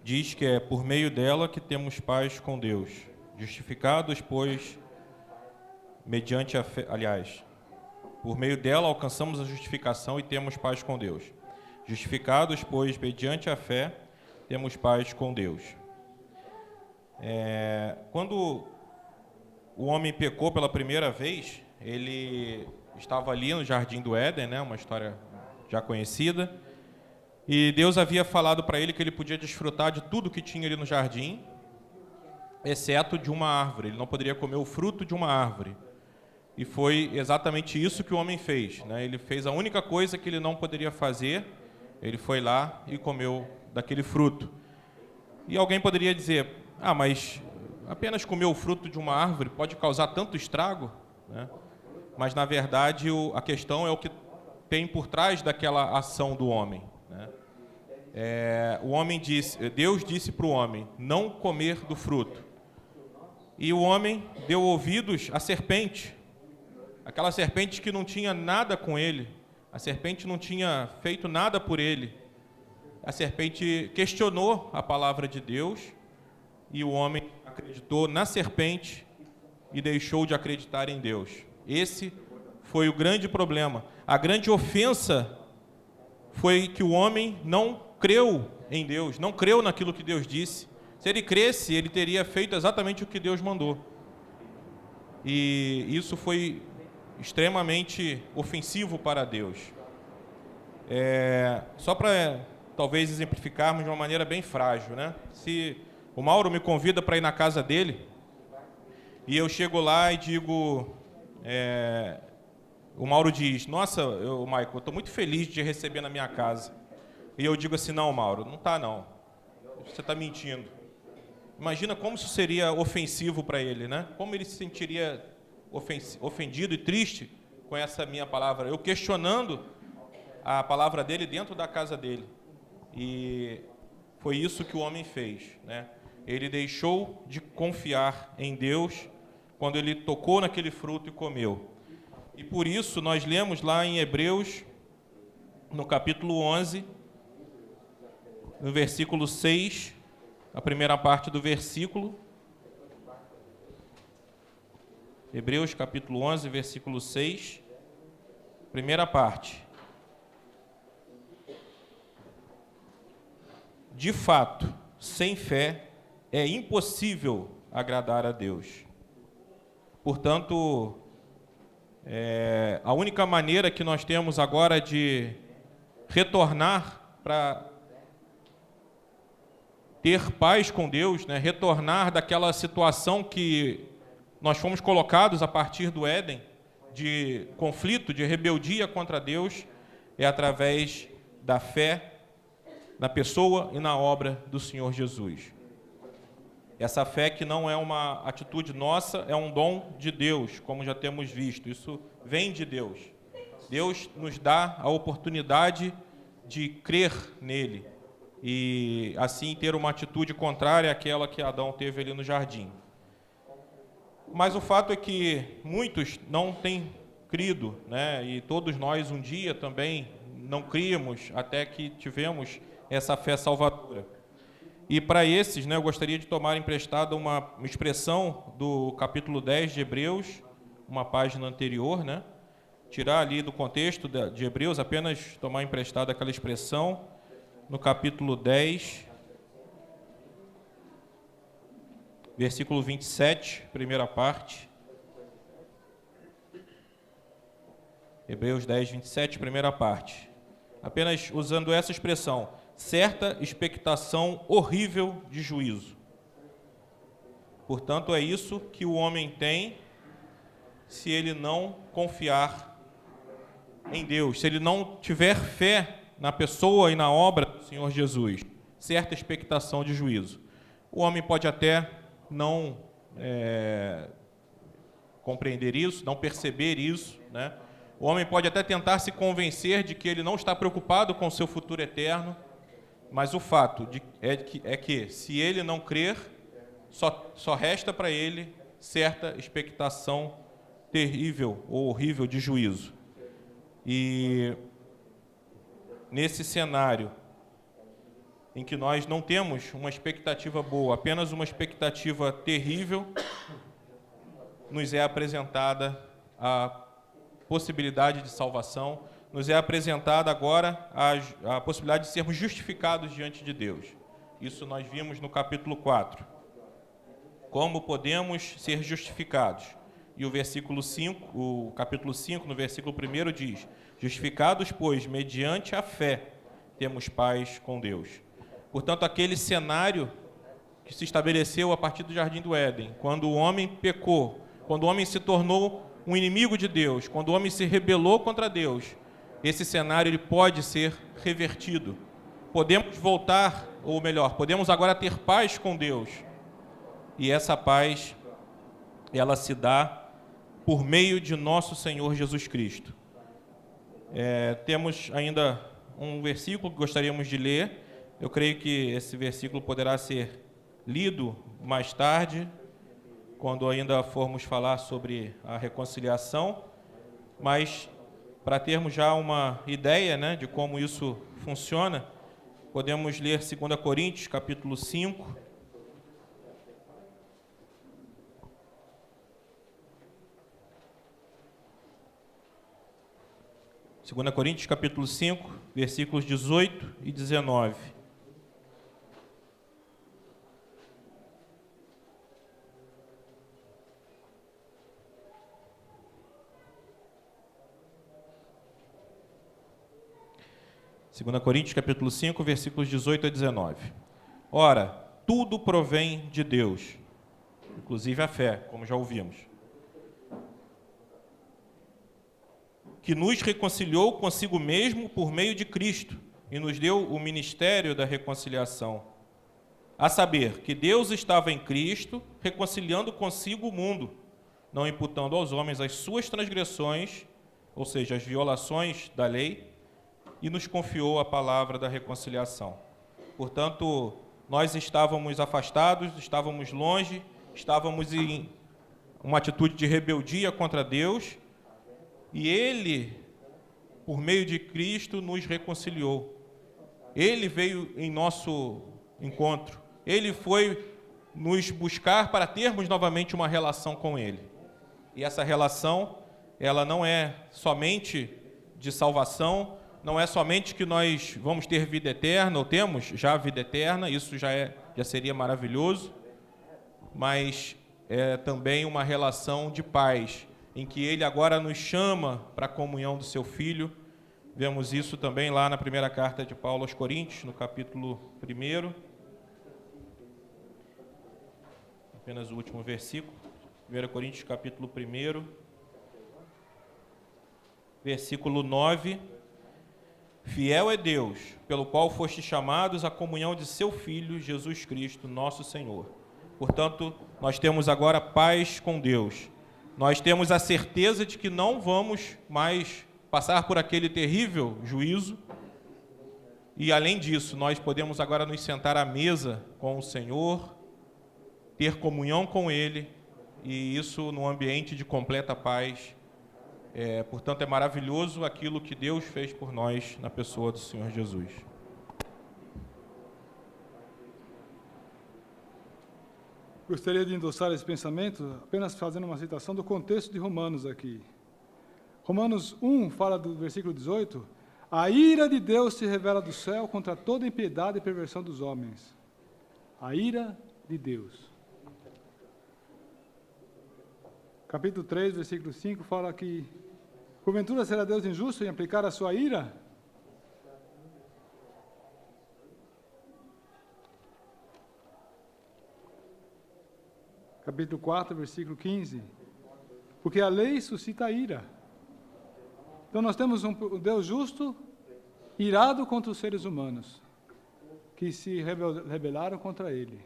diz que é por meio dela que temos paz com Deus, justificados, pois, mediante a fé, aliás, Por meio dela alcançamos a justificação e temos paz com Deus. Justificados, pois, mediante a fé, temos paz com Deus. Quando o homem pecou pela primeira vez, ele estava ali no Jardim do Éden, né, uma história já conhecida, e Deus havia falado para ele que ele podia desfrutar de tudo que tinha ali no jardim, exceto de uma árvore. Ele não poderia comer o fruto de uma árvore. E foi exatamente isso que o homem fez, né? Ele fez a única coisa que ele não poderia fazer, ele foi lá e comeu daquele fruto. E alguém poderia dizer, mas apenas comer o fruto de uma árvore pode causar tanto estrago, né? Mas, na verdade, a questão é o que tem por trás daquela ação do homem, né? Deus disse para o homem não comer do fruto. E o homem deu ouvidos à serpente, aquela serpente que não tinha nada com ele, a serpente não tinha feito nada por ele. A serpente questionou a palavra de Deus e o homem acreditou na serpente e deixou de acreditar em Deus. Esse foi o grande problema. A grande ofensa foi que o homem não creu em Deus, não creu naquilo que Deus disse. Se ele cresce, ele teria feito exatamente o que Deus mandou. E isso foi extremamente ofensivo para Deus. Só para talvez exemplificarmos de uma maneira bem frágil, né? Se o Mauro me convida para ir na casa dele e eu chego lá e digo, o Mauro diz, nossa, Michael, eu estou muito feliz de te receber na minha casa. E eu digo assim, não, Mauro, não está não, você está mentindo. Imagina como isso seria ofensivo para ele, né? Como ele se sentiria ofendido e triste com essa minha palavra, eu questionando a palavra dele dentro da casa dele. E foi isso que o homem fez, né? Ele deixou de confiar em Deus quando ele tocou naquele fruto e comeu. E por isso nós lemos lá em Hebreus, no capítulo 11, no versículo 6, a primeira parte do versículo. Hebreus capítulo 11, versículo 6, primeira parte. De fato, sem fé é impossível agradar a Deus. Portanto, a única maneira que nós temos agora de retornar para ter paz com Deus, né, retornar daquela situação que nós fomos colocados a partir do Éden, de conflito, de rebeldia contra Deus, é através da fé na pessoa e na obra do Senhor Jesus. Essa fé que não é uma atitude nossa, é um dom de Deus, como já temos visto. Isso vem de Deus. Deus nos dá a oportunidade de crer nele e assim ter uma atitude contrária àquela que Adão teve ali no jardim. Mas o fato é que muitos não têm crido, né? E todos nós um dia também não críamos até que tivemos essa fé salvadora. E para esses, né, eu gostaria de tomar emprestada uma expressão do capítulo 10 de Hebreus, uma página anterior, né? Tirar ali do contexto de Hebreus, apenas tomar emprestada aquela expressão, no capítulo 10, versículo 27, primeira parte. Hebreus 10, 27, primeira parte. Apenas usando essa expressão, certa expectação horrível de juízo. Portanto, é isso que o homem tem se ele não confiar em Deus, se ele não tiver fé na pessoa e na obra do Senhor Jesus, certa expectação de juízo. O homem pode até não compreender isso, não perceber isso, né? O homem pode até tentar se convencer de que ele não está preocupado com o seu futuro eterno, mas o fato é que se ele não crer, só resta para ele certa expectação terrível ou horrível de juízo. E nesse cenário em que nós não temos uma expectativa boa, apenas uma expectativa terrível, nos é apresentada a possibilidade de salvação, nos é apresentada agora a possibilidade de sermos justificados diante de Deus. Isso nós vimos no capítulo 4. Como podemos ser justificados? E o versículo 5, o capítulo 5, no versículo 1 diz: justificados, pois, mediante a fé, temos paz com Deus. Portanto, aquele cenário que se estabeleceu a partir do Jardim do Éden, quando o homem pecou, quando o homem se tornou um inimigo de Deus, quando o homem se rebelou contra Deus, esse cenário ele pode ser revertido. Podemos voltar, ou melhor, podemos agora ter paz com Deus. E essa paz, ela se dá por meio de nosso Senhor Jesus Cristo. Temos ainda um versículo que gostaríamos de ler. Eu creio que esse versículo poderá ser lido mais tarde, quando ainda formos falar sobre a reconciliação, mas para termos já uma ideia, né, de como isso funciona, podemos ler 2 Coríntios, capítulo 5, capítulo 5, versículos 18 e 19. Segunda Coríntios, capítulo 5, versículos 18 a 19. Ora, tudo provém de Deus, inclusive a fé, como já ouvimos, que nos reconciliou consigo mesmo por meio de Cristo e nos deu o ministério da reconciliação. A saber, que Deus estava em Cristo, reconciliando consigo o mundo, não imputando aos homens as suas transgressões, ou seja, as violações da lei, e nos confiou a palavra da reconciliação. Portanto, nós estávamos afastados, estávamos longe, estávamos em uma atitude de rebeldia contra Deus, e Ele, por meio de Cristo, nos reconciliou. Ele veio em nosso encontro. Ele foi nos buscar para termos novamente uma relação com Ele. E essa relação, ela não é somente de salvação, não é somente que nós vamos ter vida eterna, ou temos já vida eterna, isso já seria maravilhoso, mas é também uma relação de paz, em que Ele agora nos chama para a comunhão do Seu Filho. Vemos isso também lá na primeira carta de Paulo aos Coríntios, no capítulo 1, apenas o último versículo, 1 Coríntios, capítulo 1, versículo 9. Fiel é Deus, pelo qual fostes chamados à comunhão de seu Filho, Jesus Cristo, nosso Senhor. Portanto, nós temos agora paz com Deus. Nós temos a certeza de que não vamos mais passar por aquele terrível juízo. E, além disso, nós podemos agora nos sentar à mesa com o Senhor, ter comunhão com Ele, e isso num ambiente de completa paz. Portanto, é maravilhoso aquilo que Deus fez por nós na pessoa do Senhor Jesus. Gostaria de endossar esse pensamento, apenas fazendo uma citação do contexto de Romanos aqui. Romanos 1 fala do versículo 18: a ira de Deus se revela do céu contra toda impiedade e perversão dos homens. A ira de Deus. Capítulo 3, versículo 5, fala que porventura será Deus injusto em aplicar a sua ira? Capítulo 4, versículo 15. Porque a lei suscita a ira. Então nós temos um Deus justo, irado contra os seres humanos, que se rebelaram contra Ele.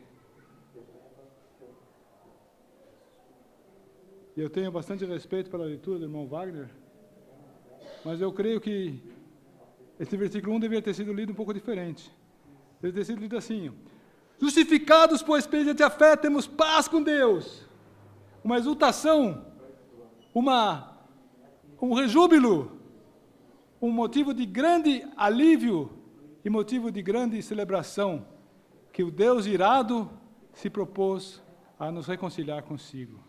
E eu tenho bastante respeito pela leitura do irmão Wagner, mas eu creio que esse versículo 1 deveria ter sido lido um pouco diferente. Deveria ter sido lido assim: justificados, pois, mediante a fé, temos paz com Deus. Uma exultação, um rejúbilo, um motivo de grande alívio e motivo de grande celebração, que o Deus irado se propôs a nos reconciliar consigo.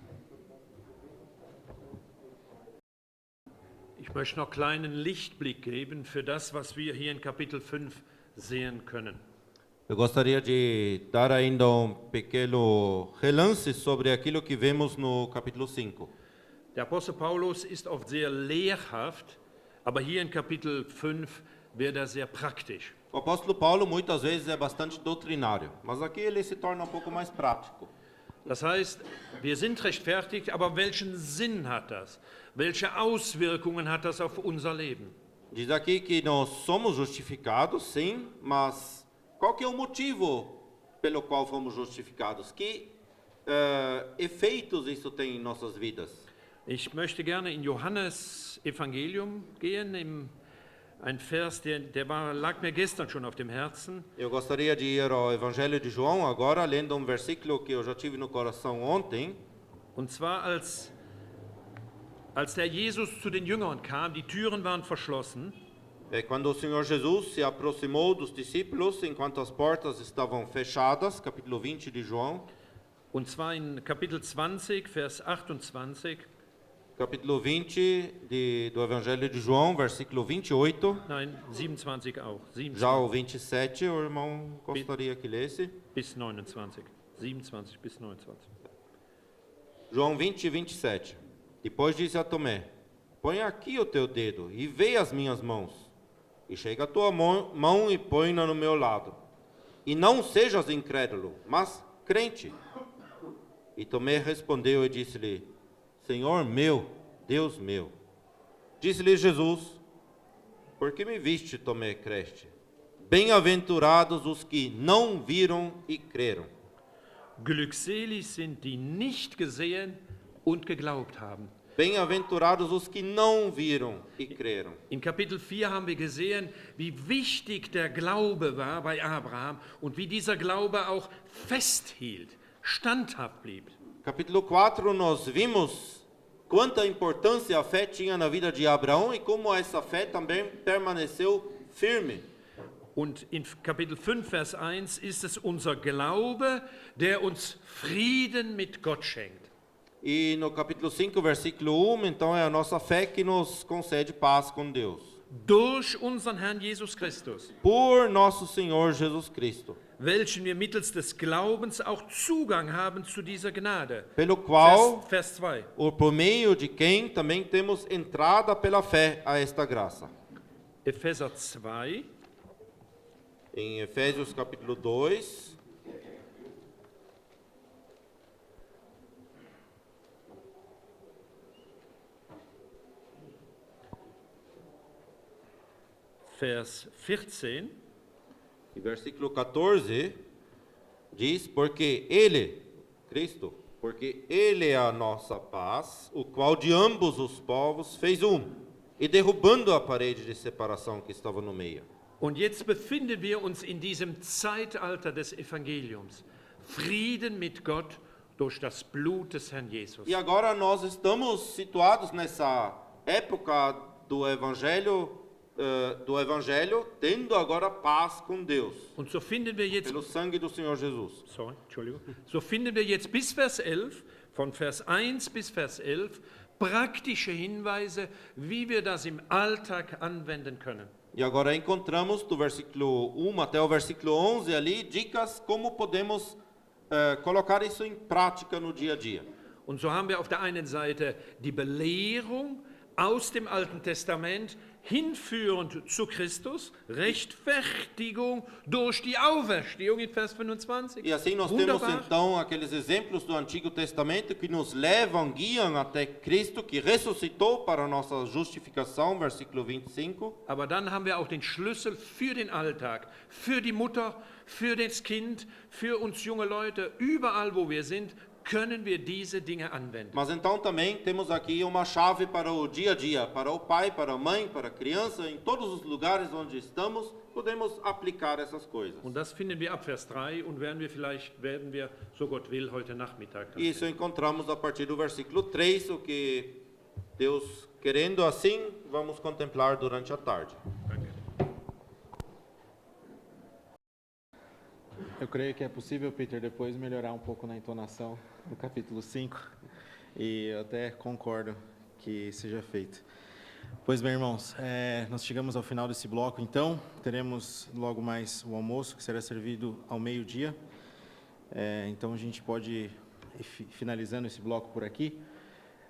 Ich möchte noch kleinen Lichtblick geben für das, was wir hier in Kapitel 5 sehen können. Eu gostaria de dar ainda pequeno relance sobre aquilo que vemos no capítulo 5. Der Apostel Paulus ist oft sehr lehrhaft, aber hier in Kapitel 5 wird er sehr praktisch. O apóstolo Paulo muitas vezes é bastante doutrinário, mas aqui ele se torna um pouco mais prático. Das heißt, wir sind rechtfertigt, aber welchen Sinn hat das? Welche Auswirkungen hat das auf unser Leben? Diz aqui que nós somos justificados, sim, mas qual que é o motivo pelo qual fomos justificados? Que efeitos isso tem em nossas vidas? Ich möchte gerne in Johannes Evangelium gehen, ein Vers, lag mir gestern schon auf dem Herzen. Eu gostaria de ir ao Evangelho de João agora, lendo versículo que eu já tive no coração ontem. Und zwar als der Jesus zu den Jüngern kam, die Türen waren verschlossen. Quando o Senhor Jesus se aproximou dos discípulos enquanto as portas estavam fechadas, capítulo 20 de João. Und zwar in Kapitel 20, Vers 28. Capítulo 20 do Evangelho de João, versículo 28. Nein, 27 auch. 27 Já o 27, o irmão gostaria que lesse. bis 29. 27 bis 29. João 20, 27. Depois disse a Tomé: põe aqui o teu dedo e vê as minhas mãos. E chega a tua mão e põe-na no meu lado. E não sejas incrédulo, mas crente. E Tomé respondeu e disse-lhe: Senhor meu, Deus meu. Disse-lhe Jesus: por que me viste, Tomé, creste? Bem-aventurados os que não viram e creram. Glückselig sind die nicht gesehen und geglaubt haben. Bem-aventurados os que não viram e creram. In Kapitel 4 haben wir gesehen, wie wichtig der Glaube war bei Abraham und wie dieser Glaube auch festhielt, standhaft blieb. Capítulo 4, nós vimos quanta importância a fé tinha na vida de Abraão e como essa fé também permaneceu firme. Und in Kapitel 5, Vers 1 ist es unser Glaube, der uns Frieden mit Gott schenkt. E no capítulo 5, versículo 1, então é a nossa fé que nos concede paz com Deus. Durch unseren Herrn Jesus Christus, Por nosso Senhor Jesus Cristo, welchen wir mittels des Glaubens auch Zugang haben zu dieser Gnade. pelo qual, Vers 2. ou por meio de quem também temos entrada pela fé a esta graça. Epheser 2, Em Efésios capítulo 2, Vers 14. e versículo 14, diz: porque Ele, Cristo, porque Ele é a nossa paz, o qual de ambos os povos fez e derrubando a parede de separação que estava no meio. Und jetzt befinden wir uns in diesem Zeitalter des Evangeliums. Frieden mit Gott durch das Blut des Herrn Jesus. E agora nós estamos situados nessa época do Evangelho, tendo agora paz com Deus, Und so finden wir jetzt, pelo sangue do Senhor Jesus. so finden wir jetzt bis Vers 11, von Vers 1 bis Vers 11, praktische Hinweise, wie wir das im Alltag anwenden können. E agora encontramos do versículo 1 até o versículo 11 ali dicas como podemos colocar isso em prática no dia a dia. Und so haben wir auf der einen Seite die Belehrung aus dem Alten Testament hinführend zu Christus, Rechtfertigung durch die Auferstehung in Vers 25. E assim nós temos então aqueles exemplos do Antigo Testamento que nos levam, guiam até Cristo que ressuscitou para a nossa justificação, versículo 25. Aber dann haben wir auch den Schlüssel für den Alltag, für die Mutter, für das Kind, für uns junge Leute, überall wo wir sind, können wir diese Dinge anwenden. Mas então também temos aqui uma chave para o dia a dia, para o pai, para a mãe, para a criança, em todos os lugares onde estamos, podemos aplicar essas coisas. Und das finden wir ab Vers 3 und werden wir, so Gott will, heute Nachmittag. E isso encontramos a partir do versículo 3, o que Deus querendo assim, vamos contemplar durante a tarde. Eu creio que é possível, Peter, depois melhorar um pouco na entonação do capítulo 5, e eu até concordo que seja feito. Pois bem, irmãos, nós chegamos ao final desse bloco, então, teremos logo mais o almoço, que será servido ao meio-dia. Então, a gente pode ir finalizando esse bloco por aqui.